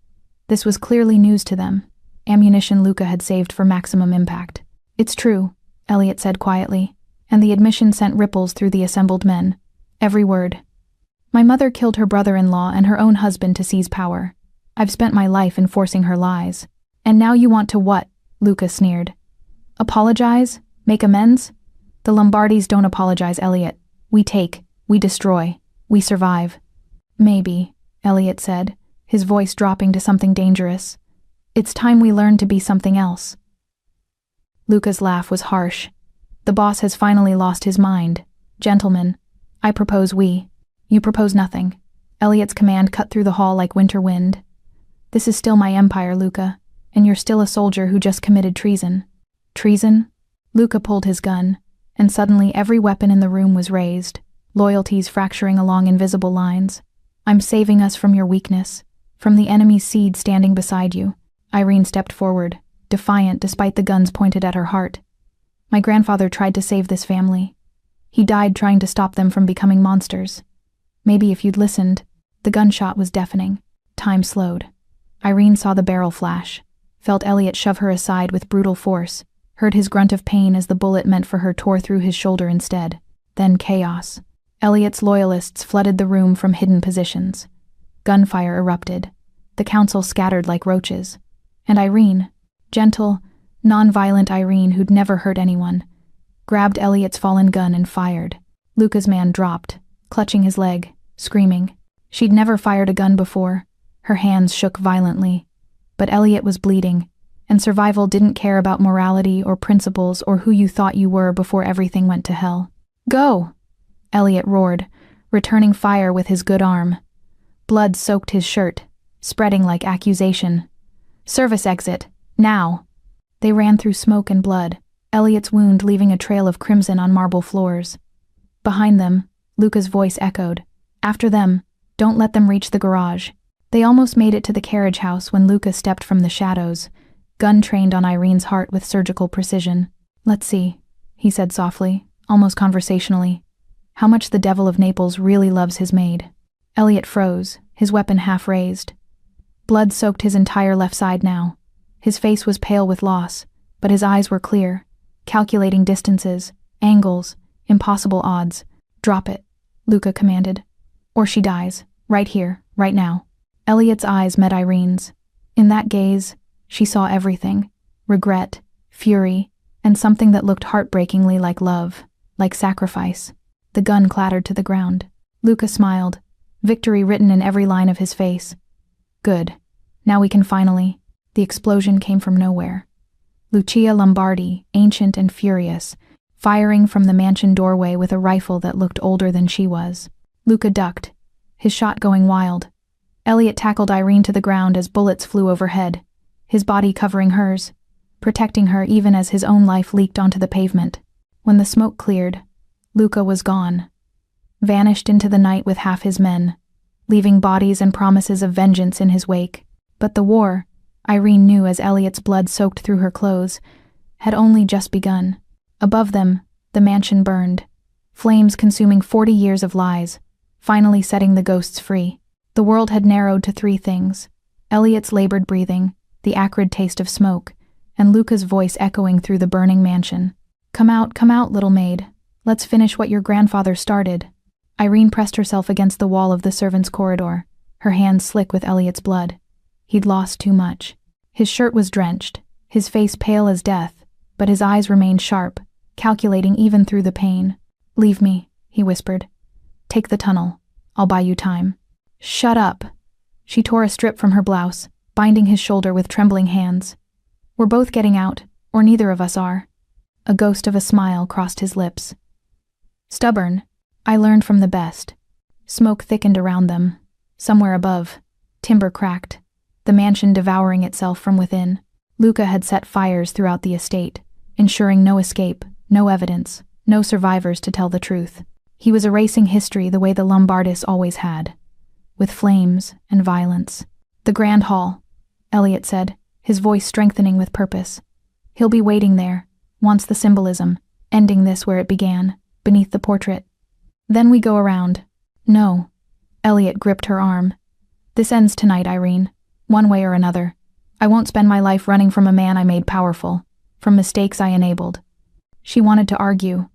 Speaker 1: This was clearly news to them, ammunition Luca had saved for maximum impact. "It's true," Elliot said quietly, and the admission sent ripples through the assembled men. Every word. "My mother killed her brother-in-law and her own husband to seize power. I've spent my life enforcing her lies. And now you want to what?" Luca sneered. "Apologize? Make amends? The Lombardis don't apologize, Elliot. We take, we destroy, we survive." "Maybe," Elliot said, his voice dropping to something dangerous. "It's time we learn to be something else." Luca's laugh was harsh. "The boss has finally lost his mind. Gentlemen, I propose we." "You propose nothing." Elliot's command cut through the hall like winter wind. "This is still my empire, Luca, and you're still a soldier who just committed treason." "Treason?" Luca pulled his gun, and suddenly every weapon in the room was raised, loyalties fracturing along invisible lines. "I'm saving us from your weakness, from the enemy's seed standing beside you." Irene stepped forward, defiant despite the guns pointed at her heart. "My grandfather tried to save this family. He died trying to stop them from becoming monsters. Maybe if you'd listened." The gunshot was deafening. Time slowed. Irene saw the barrel flash, felt Elliot shove her aside with brutal force, heard his grunt of pain as the bullet meant for her tore through his shoulder instead. Then chaos. Elliot's loyalists flooded the room from hidden positions. Gunfire erupted. The council scattered like roaches. And Irene, gentle, non-violent Irene who'd never hurt anyone, grabbed Elliot's fallen gun and fired. Luca's man dropped, clutching his leg, screaming. She'd never fired a gun before. Her hands shook violently. But Elliot was bleeding, and survival didn't care about morality or principles or who you thought you were before everything went to hell. "Go!" Elliot roared, returning fire with his good arm. Blood soaked his shirt, spreading like accusation. "Service exit, now!" They ran through smoke and blood, Elliot's wound leaving a trail of crimson on marble floors. Behind them, Luca's voice echoed, After them, don't let them reach the garage. They almost made it to the carriage house when Luca stepped from the shadows, gun trained on Irene's heart with surgical precision. Let's see, he said softly, almost conversationally, how much the devil of Naples really loves his maid. Elliot froze, his weapon half raised. Blood soaked his entire left side now. His face was pale with loss, but his eyes were clear, calculating distances, angles, impossible odds. Drop it, Luca commanded. Or she dies, right here, right now. Elliot's eyes met Irene's. In that gaze, she saw everything: regret, fury, and something that looked heartbreakingly like love, like sacrifice. The gun clattered to the ground. Luca smiled, victory written in every line of his face. Good. Now we can finally. The explosion came from nowhere. Lucia Lombardi, ancient and furious, firing from the mansion doorway with a rifle that looked older than she was. Luca ducked, his shot going wild. Elliot tackled Irene to the ground as bullets flew overhead, his body covering hers, protecting her even as his own life leaked onto the pavement. When the smoke cleared, Luca was gone, vanished into the night with half his men, leaving bodies and promises of vengeance in his wake. But the war, Irene knew as Elliot's blood soaked through her clothes, had only just begun. Above them, the mansion burned, flames consuming 40 years of lies, finally setting the ghosts free. The world had narrowed to 3 things: Elliot's labored breathing, the acrid taste of smoke, and Luca's voice echoing through the burning mansion. Come out, little maid. Let's finish what your grandfather started." Irene pressed herself against the wall of the servants' corridor, her hands slick with Elliot's blood. He'd lost too much. His shirt was drenched, his face pale as death, but his eyes remained sharp, calculating even through the pain. "Leave me," he whispered. "Take the tunnel. I'll buy you time." "Shut up." She tore a strip from her blouse, binding his shoulder with trembling hands. "We're both getting out, or neither of us are." A ghost of a smile crossed his lips. "Stubborn. I learned from the best." Smoke thickened around them. Somewhere above, timber cracked, the mansion devouring itself from within. Luca had set fires throughout the estate, ensuring no escape, no evidence, no survivors to tell the truth. He was erasing history the way the Lombardists always had, with flames and violence. "The Grand Hall," Elliot said, his voice strengthening with purpose. "He'll be waiting there, wants the symbolism, ending this where it began, beneath the portrait. Then we go around." "No." Elliot gripped her arm. "This ends tonight, Irene, one way or another. I won't spend my life running from a man I made powerful, from mistakes I enabled." She wanted to argue,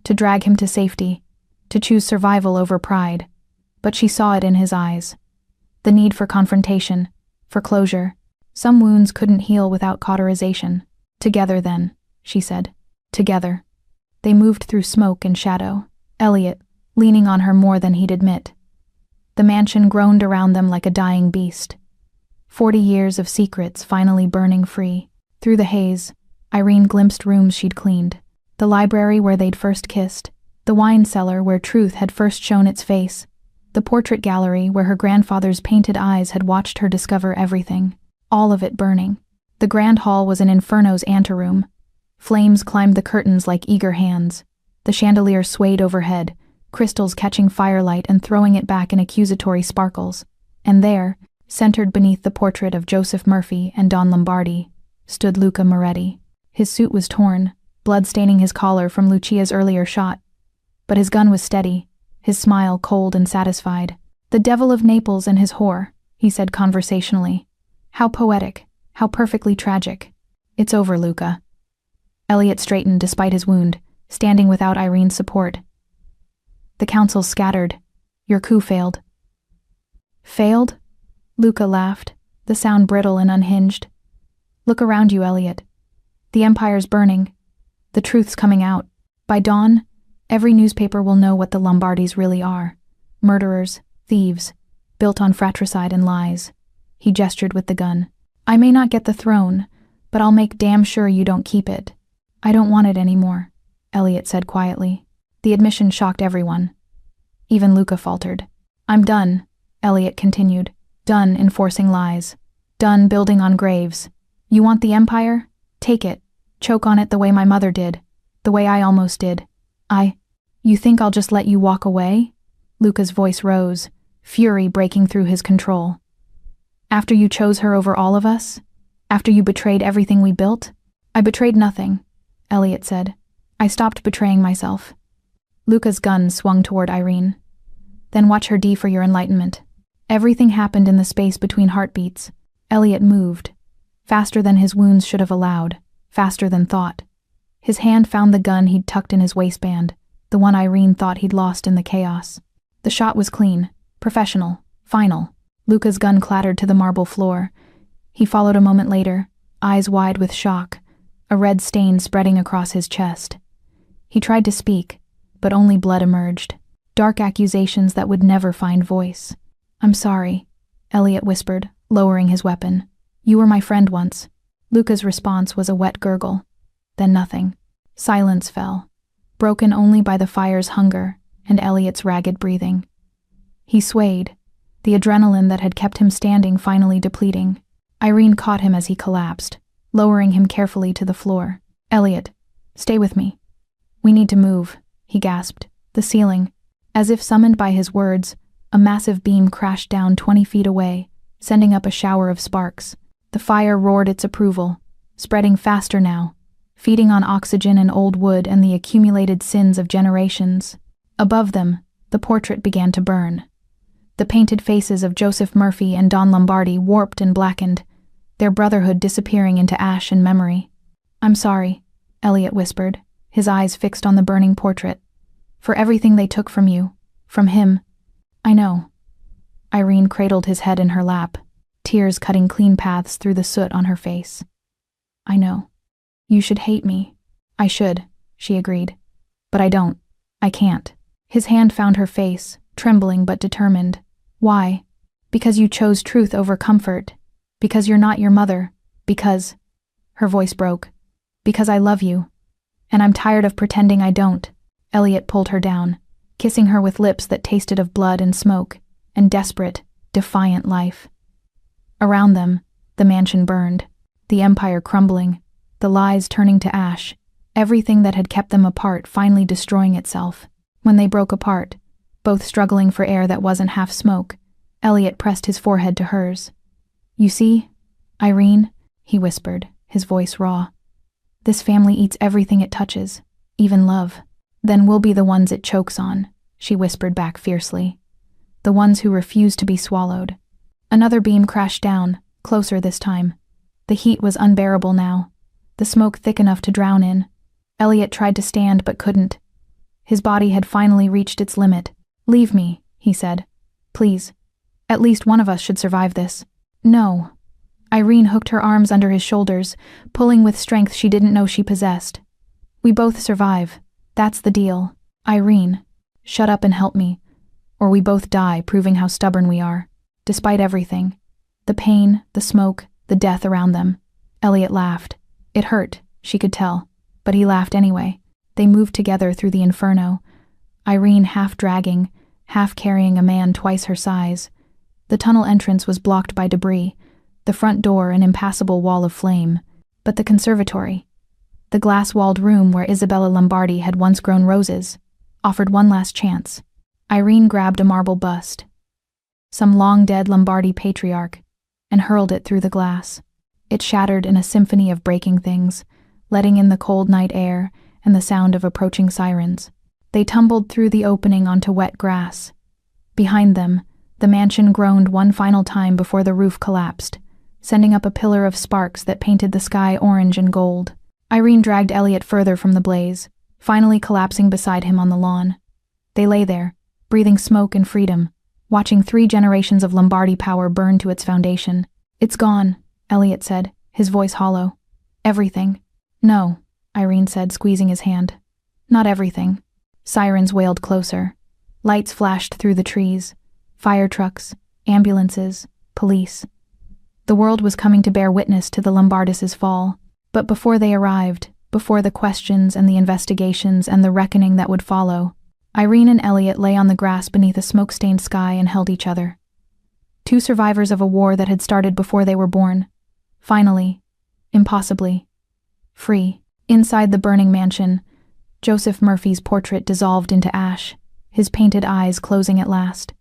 Speaker 1: to drag him to safety, to choose survival over pride, but she saw it in his eyes. The need for confrontation, for closure. Some wounds couldn't heal without cauterization. "Together then," she said. "Together." They moved through smoke and shadow, Elliot leaning on her more than he'd admit. The mansion groaned around them like a dying beast. 40 years of secrets finally burning free. Through the haze, Irene glimpsed rooms she'd cleaned. The library where they'd first kissed, the wine cellar where truth had first shown its face, the portrait gallery where her grandfather's painted eyes had watched her discover everything, all of it burning. The grand hall was an inferno's anteroom. Flames climbed the curtains like eager hands. The chandelier swayed overhead, crystals catching firelight and throwing it back in accusatory sparkles. And there, centered beneath the portrait of Joseph Murphy and Don Lombardi, stood Luca Moretti. His suit was torn, blood staining his collar from Lucia's earlier shot. But his gun was steady, his smile cold and satisfied. "The devil of Naples and his whore," he said conversationally. "How poetic, how perfectly tragic." "It's over, Luca." Elliot straightened despite his wound, standing without Irene's support. "The council scattered. Your coup failed." "Failed?" Luca laughed, the sound brittle and unhinged. "Look around you, Elliot. The empire's burning. The truth's coming out. By dawn, every newspaper will know what the Lombardis really are. Murderers, thieves, built on fratricide and lies." He gestured with the gun. "I may not get the throne, but I'll make damn sure you don't keep it." "I don't want it anymore," Elliot said quietly. The admission shocked everyone. Even Luca faltered. "I'm done," Elliot continued. "Done enforcing lies. Done building on graves. You want the empire? Take it. Choke on it the way my mother did. The way I almost did. You think I'll just let you walk away?" Luca's voice rose, fury breaking through his control. After you chose her over all of us? After you betrayed everything we built? I betrayed nothing, Elliot said. I stopped betraying myself. Luca's gun swung toward Irene. Then watch her D for your enlightenment. Everything happened in the space between heartbeats. Elliot moved, faster than his wounds should have allowed, faster than thought. His hand found the gun he'd tucked in his waistband, the one Irene thought he'd lost in the chaos. The shot was clean, professional, final. Luca's gun clattered to the marble floor. He followed a moment later, eyes wide with shock, a red stain spreading across his chest. He tried to speak, but only blood emerged, dark accusations that would never find voice. I'm sorry, Elliot whispered, lowering his weapon. You were my friend once. Luca's response was a wet gurgle. Then nothing. Silence fell, broken only by the fire's hunger and Elliot's ragged breathing. He swayed, the adrenaline that had kept him standing finally depleting. Irene caught him as he collapsed, lowering him carefully to the floor. Elliot, stay with me. We need to move, he gasped. The ceiling. As if summoned by his words, a massive beam crashed down 20 feet away, sending up a shower of sparks. The fire roared its approval, spreading faster now, feeding on oxygen and old wood and the accumulated sins of generations. Above them, the portrait began to burn. The painted faces of Joseph Murphy and Don Lombardi warped and blackened, their brotherhood disappearing into ash and memory. I'm sorry, Elliot whispered, his eyes fixed on the burning portrait. For everything they took from you, from him. I know. Irene cradled his head in her lap, tears cutting clean paths through the soot on her face. I know. You should hate me. I should, she agreed. But I don't. I can't. His hand found her face, trembling but determined. Why? Because you chose truth over comfort. Because you're not your mother. Because... Her voice broke. Because I love you. And I'm tired of pretending I don't. Elliot pulled her down, kissing her with lips that tasted of blood and smoke, and desperate, defiant life. Around them, the mansion burned, the empire crumbling, the lies turning to ash, everything that had kept them apart finally destroying itself. When they broke apart, both struggling for air that wasn't half smoke, Elliot pressed his forehead to hers. You see, Irene, he whispered, his voice raw. This family eats everything it touches, even love. Then we'll be the ones it chokes on, she whispered back fiercely. The ones who refuse to be swallowed. Another beam crashed down, closer this time. The heat was unbearable now, the smoke thick enough to drown in. Elliot tried to stand but couldn't. His body had finally reached its limit. Leave me, he said. Please. At least one of us should survive this. No. Irene hooked her arms under his shoulders, pulling with strength she didn't know she possessed. We both survive. That's the deal. Irene, shut up and help me, or we both die, proving how stubborn we are. Despite everything, the pain, the smoke, the death around them. Elliot laughed. It hurt, she could tell, but he laughed anyway. They moved together through the inferno, Irene half dragging, half carrying a man twice her size. The tunnel entrance was blocked by debris, the front door an impassable wall of flame. But the conservatory, the glass-walled room where Isabella Lombardi had once grown roses, offered one last chance. Irene grabbed a marble bust, some long-dead Lombardi patriarch, and hurled it through the glass. It shattered in a symphony of breaking things, letting in the cold night air and the sound of approaching sirens. They tumbled through the opening onto wet grass. Behind them, the mansion groaned one final time before the roof collapsed, sending up a pillar of sparks that painted the sky orange and gold. Irene dragged Elliot further from the blaze, finally collapsing beside him on the lawn. They lay there, breathing smoke and freedom, watching 3 generations of Lombardi power burn to its foundation. It's gone, Elliot said, his voice hollow. Everything. No, Irene said, squeezing his hand. Not everything. Sirens wailed closer. Lights flashed through the trees. Fire trucks, ambulances, police. The world was coming to bear witness to the Lombardis' fall. But before they arrived, before the questions and the investigations and the reckoning that would follow, Irene and Elliot lay on the grass beneath a smoke-stained sky and held each other. 2 survivors of a war that had started before they were born. Finally, impossibly, free. Inside the burning mansion, Joseph Murphy's portrait dissolved into ash, his painted eyes closing at last.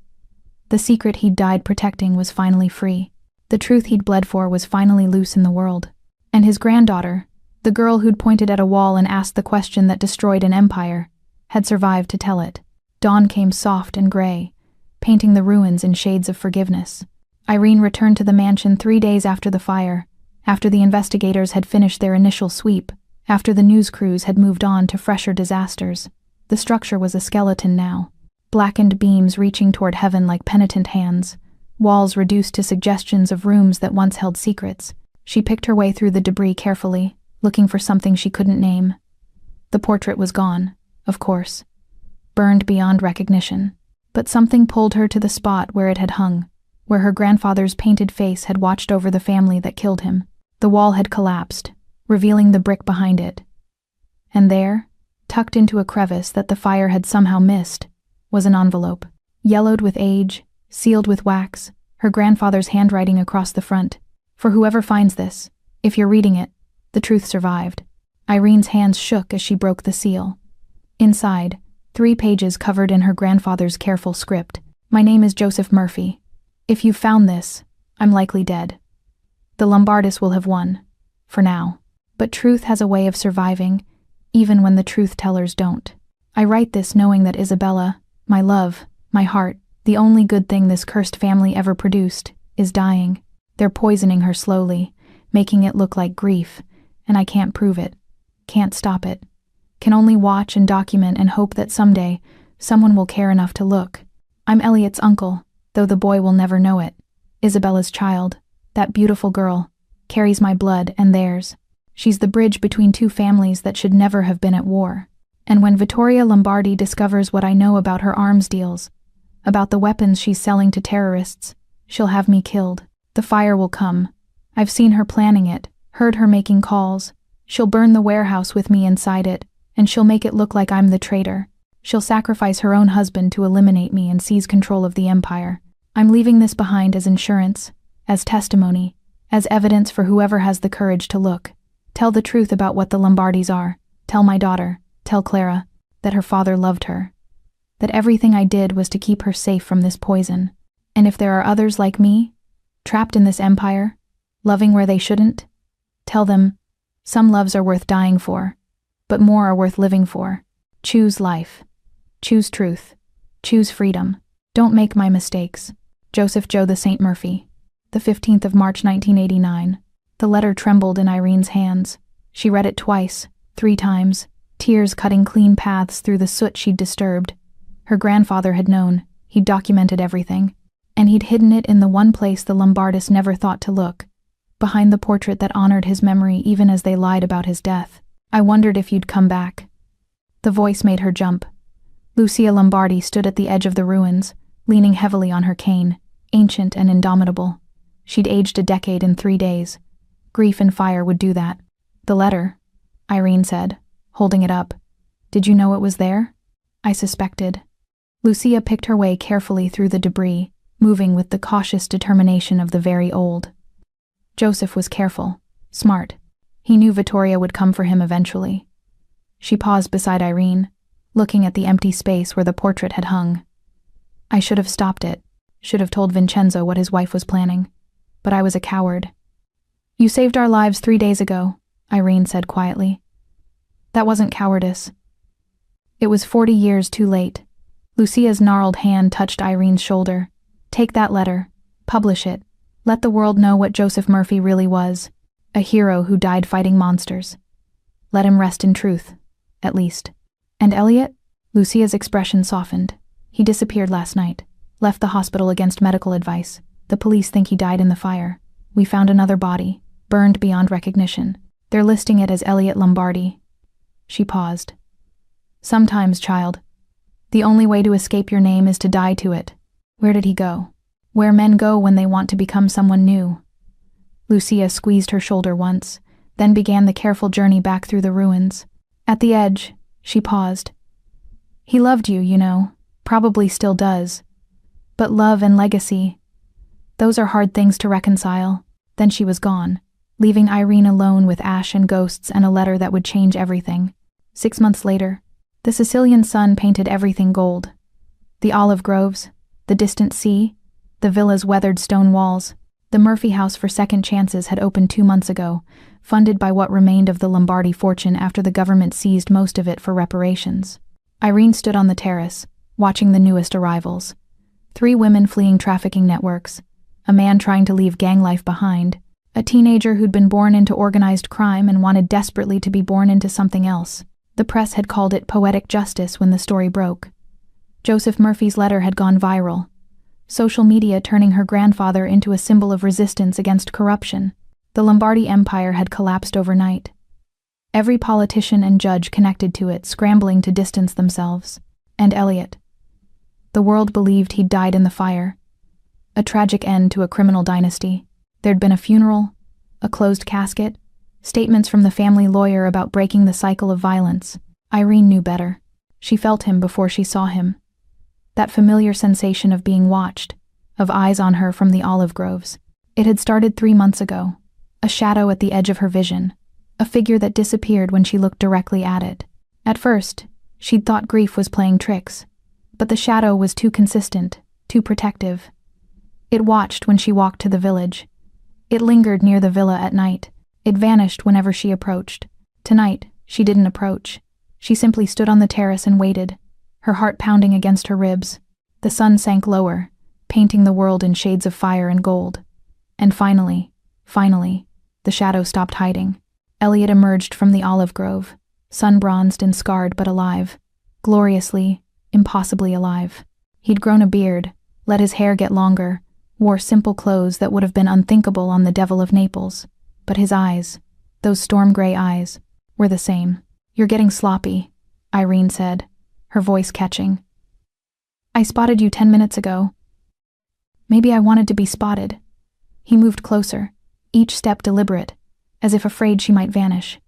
Speaker 1: The secret he'd died protecting was finally free. The truth he'd bled for was finally loose in the world. And his granddaughter, the girl who'd pointed at a wall and asked the question that destroyed an empire, had survived to tell it. Dawn came soft and gray, painting the ruins in shades of forgiveness. Irene returned to the mansion 3 days after the fire, after the investigators had finished their initial sweep, after the news crews had moved on to fresher disasters. The structure was a skeleton now, blackened beams reaching toward heaven like penitent hands, walls reduced to suggestions of rooms that once held secrets. She picked her way through the debris carefully, looking for something she couldn't name. The portrait was gone, of course, burned beyond recognition, but something pulled her to the spot where it had hung, where her grandfather's painted face had watched over the family that killed him. The wall had collapsed, revealing the brick behind it. And there, tucked into a crevice that the fire had somehow missed, was an envelope, yellowed with age, sealed with wax, her grandfather's handwriting across the front. For whoever finds this, if you're reading it, the truth survived. Irene's hands shook as she broke the seal. Inside, 3 pages covered in her grandfather's careful script. My name is Joseph Murphy. If you've found this, I'm likely dead. The Lombardis will have won, for now. But truth has a way of surviving, even when the truth-tellers don't. I write this knowing that Isabella, my love, my heart, the only good thing this cursed family ever produced, is dying. They're poisoning her slowly, making it look like grief, and I can't prove it, can't stop it. Can only watch and document and hope that someday, someone will care enough to look. I'm Elliot's uncle, though the boy will never know it. Isabella's child, that beautiful girl, carries my blood and theirs. She's the bridge between 2 families that should never have been at war. And when Vittoria Lombardi discovers what I know about her arms deals, about the weapons she's selling to terrorists, she'll have me killed. The fire will come. I've seen her planning it, heard her making calls. She'll burn the warehouse with me inside it, and she'll make it look like I'm the traitor. She'll sacrifice her own husband to eliminate me and seize control of the empire. I'm leaving this behind as insurance, as testimony, as evidence for whoever has the courage to look. Tell the truth about what the Lombardis are. Tell my daughter, tell Clara, that her father loved her. That everything I did was to keep her safe from this poison. And if there are others like me, trapped in this empire, loving where they shouldn't, tell them, some loves are worth dying for, but more are worth living for. Choose life. Choose truth. Choose freedom. Don't make my mistakes. Joseph Joe the St. Murphy. The 15th of March 1989. The letter trembled in Irene's hands. She read it twice, 3 times, tears cutting clean paths through the soot she'd disturbed. Her grandfather had known. He'd documented everything. And he'd hidden it in the one place the Lombardis never thought to look, behind the portrait that honored his memory even as they lied about his death. I wondered if you'd come back. The voice made her jump. Lucia Lombardi stood at the edge of the ruins, leaning heavily on her cane, ancient and indomitable. She'd aged a decade in 3 days. Grief and fire would do that. The letter, Irene said, holding it up. Did you know it was there? I suspected. Lucia picked her way carefully through the debris, moving with the cautious determination of the very old. Joseph was careful, smart. He knew Vittoria would come for him eventually. She paused beside Irene, looking at the empty space where the portrait had hung. I should have stopped it, should have told Vincenzo what his wife was planning. But I was a coward. You saved our lives 3 days ago, Irene said quietly. That wasn't cowardice. It was 40 years too late. Lucia's gnarled hand touched Irene's shoulder. Take that letter. Publish it. Let the world know what Joseph Murphy really was. A hero who died fighting monsters. Let him rest in truth, at least. And Elliot? Lucia's expression softened. He disappeared last night. Left the hospital against medical advice. The police think he died in the fire. We found another body, burned beyond recognition. They're listing it as Elliot Lombardi. She paused. Sometimes, child, the only way to escape your name is to die to it. Where did he go? Where men go when they want to become someone new. Lucia squeezed her shoulder once, then began the careful journey back through the ruins. At the edge, she paused. He loved you, you know, probably still does. But love and legacy, those are hard things to reconcile. Then she was gone, leaving Irene alone with ash and ghosts and a letter that would change everything. 6 months later, the Sicilian sun painted everything gold. The olive groves, the distant sea, the villa's weathered stone walls. The Murphy House for Second Chances had opened 2 months ago, funded by what remained of the Lombardi fortune after the government seized most of it for reparations. Irene stood on the terrace, watching the newest arrivals. 3 women fleeing trafficking networks, a man trying to leave gang life behind, a teenager who'd been born into organized crime and wanted desperately to be born into something else. The press had called it poetic justice when the story broke. Joseph Murphy's letter had gone viral, social media turning her grandfather into a symbol of resistance against corruption. The Lombardi Empire had collapsed overnight. Every politician and judge connected to it scrambling to distance themselves. And Elliot. The world believed he'd died in the fire. A tragic end to a criminal dynasty. There'd been a funeral, a closed casket, statements from the family lawyer about breaking the cycle of violence. Irene knew better. She felt him before she saw him. That familiar sensation of being watched, of eyes on her from the olive groves. It had started 3 months ago. A shadow at the edge of her vision. A figure that disappeared when she looked directly at it. At first, she'd thought grief was playing tricks. But the shadow was too consistent, too protective. It watched when she walked to the village. It lingered near the villa at night. It vanished whenever she approached. Tonight, she didn't approach. She simply stood on the terrace and waited, her heart pounding against her ribs. The sun sank lower, painting the world in shades of fire and gold. And finally, the shadow stopped hiding. Elliot emerged from the olive grove, sun-bronzed and scarred but alive. Gloriously, impossibly alive. He'd grown a beard, let his hair get longer, wore simple clothes that would have been unthinkable on the Devil of Naples. But his eyes, those storm-gray eyes, were the same. "You're getting sloppy," Irene said, her voice catching. "I spotted you 10 minutes ago." Maybe I wanted to be spotted. He moved closer, each step deliberate, as if afraid she might vanish.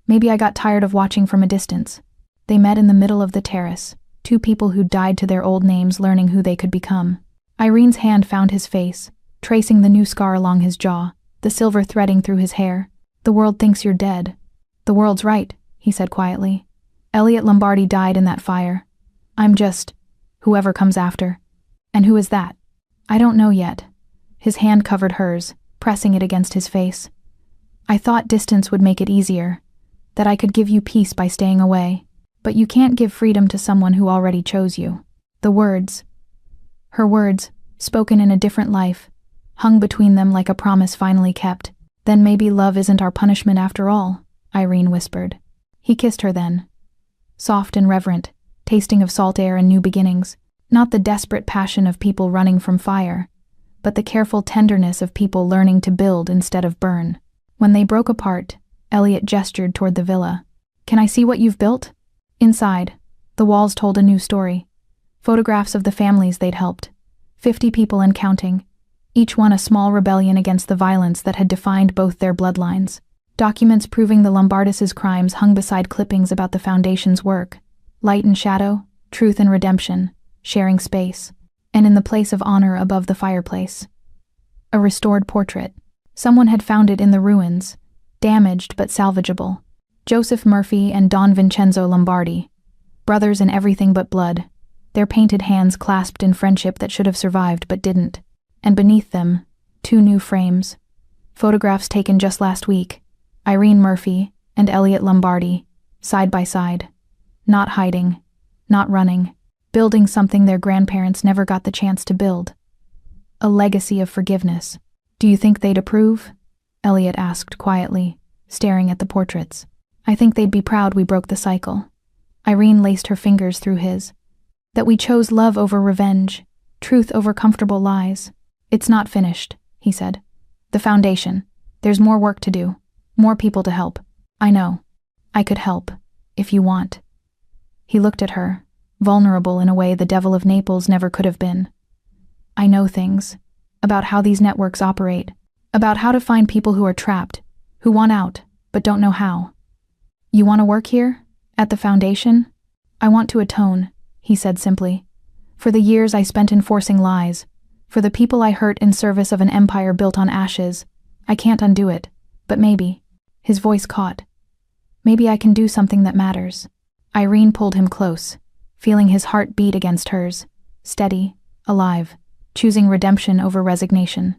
Speaker 1: Maybe I got tired of watching from a distance. They met in the middle of the terrace, 2 people who'd died to their old names learning who they could become. Irene's hand found his face, tracing the new scar along his jaw, the silver threading through his hair. "The world thinks you're dead." "The world's right," he said quietly. "Elliot Lombardi died in that fire. I'm just whoever comes after." "And who is that?" "I don't know yet." His hand covered hers, pressing it against his face. "I thought distance would make it easier, that I could give you peace by staying away. But you can't give freedom to someone who already chose you." The words, her words, spoken in a different life, hung between them like a promise finally kept. "Then maybe love isn't our punishment after all," Irene whispered. He kissed her then. Soft and reverent, tasting of salt air and new beginnings. Not the desperate passion of people running from fire, but the careful tenderness of people learning to build instead of burn. When they broke apart, Elliot gestured toward the villa. "Can I see what you've built?" Inside, the walls told a new story. Photographs of the families they'd helped. 50 people and counting. Each one a small rebellion against the violence that had defined both their bloodlines. Documents proving the Lombardis' crimes hung beside clippings about the Foundation's work. Light and shadow, truth and redemption, sharing space. And in the place of honor above the fireplace. A restored portrait. Someone had found it in the ruins, damaged but salvageable. Joseph Murphy and Don Vincenzo Lombardi, brothers in everything but blood, their painted hands clasped in friendship that should have survived but didn't. And beneath them, 2 new frames. Photographs taken just last week, Irene Murphy and Elliot Lombardi, side by side. Not hiding, not running, building something their grandparents never got the chance to build. A legacy of forgiveness. "Do you think they'd approve?" Elliot asked quietly, staring at the portraits. "I think they'd be proud we broke the cycle." Irene laced her fingers through his. "That we chose love over revenge, truth over comfortable lies." "It's not finished," he said. "The Foundation. There's more work to do, more people to help." "I know. I could help, if you want." He looked at her, vulnerable in a way the Devil of Naples never could have been. "I know things, about how these networks operate, about how to find people who are trapped, who want out, but don't know how." "You want to work here? At the Foundation?" "I want to atone," he said simply. "For the years I spent enforcing lies, for the people I hurt in service of an empire built on ashes. I can't undo it, but maybe." His voice caught. "Maybe I can do something that matters." Irene pulled him close, feeling his heart beat against hers. steady, alive, choosing redemption over resignation.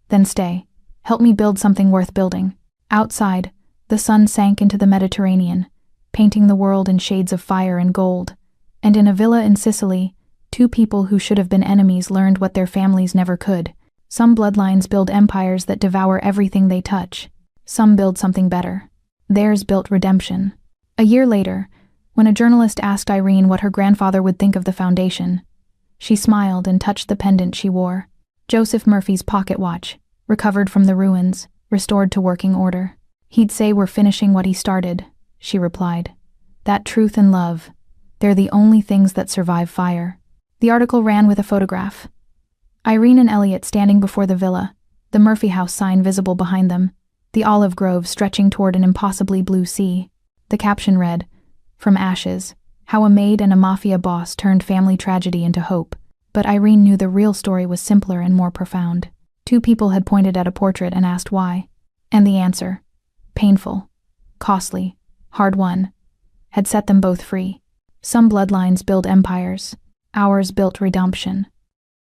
Speaker 1: Then stay. Help me build something worth building. Outside, the sun sank into the Mediterranean, painting the world in shades of fire and gold. And in a villa in Sicily, two people who should have been enemies learned what their families never could. Some bloodlines build empires that devour everything they touch. Some build something better. Theirs built redemption. A year later, when a journalist asked Irene what her grandfather would think of the foundation, she smiled and touched the pendant she wore. Joseph Murphy's pocket watch, recovered from the ruins, restored to working order. He'd say we're finishing what he started, she replied. That truth and love, they're the only things that survive fire. The article ran with a photograph. Irene and Elliot standing before the villa, the Murphy house sign visible behind them, the olive grove stretching toward an impossibly blue sea. The caption read, "From ashes, how a maid and a mafia boss turned family tragedy into hope." But Irene knew the real story was simpler and more profound. Two people had pointed at a portrait and asked why. And the answer, painful, costly, hard-won, had set them both free. Some bloodlines build empires. Ours built redemption.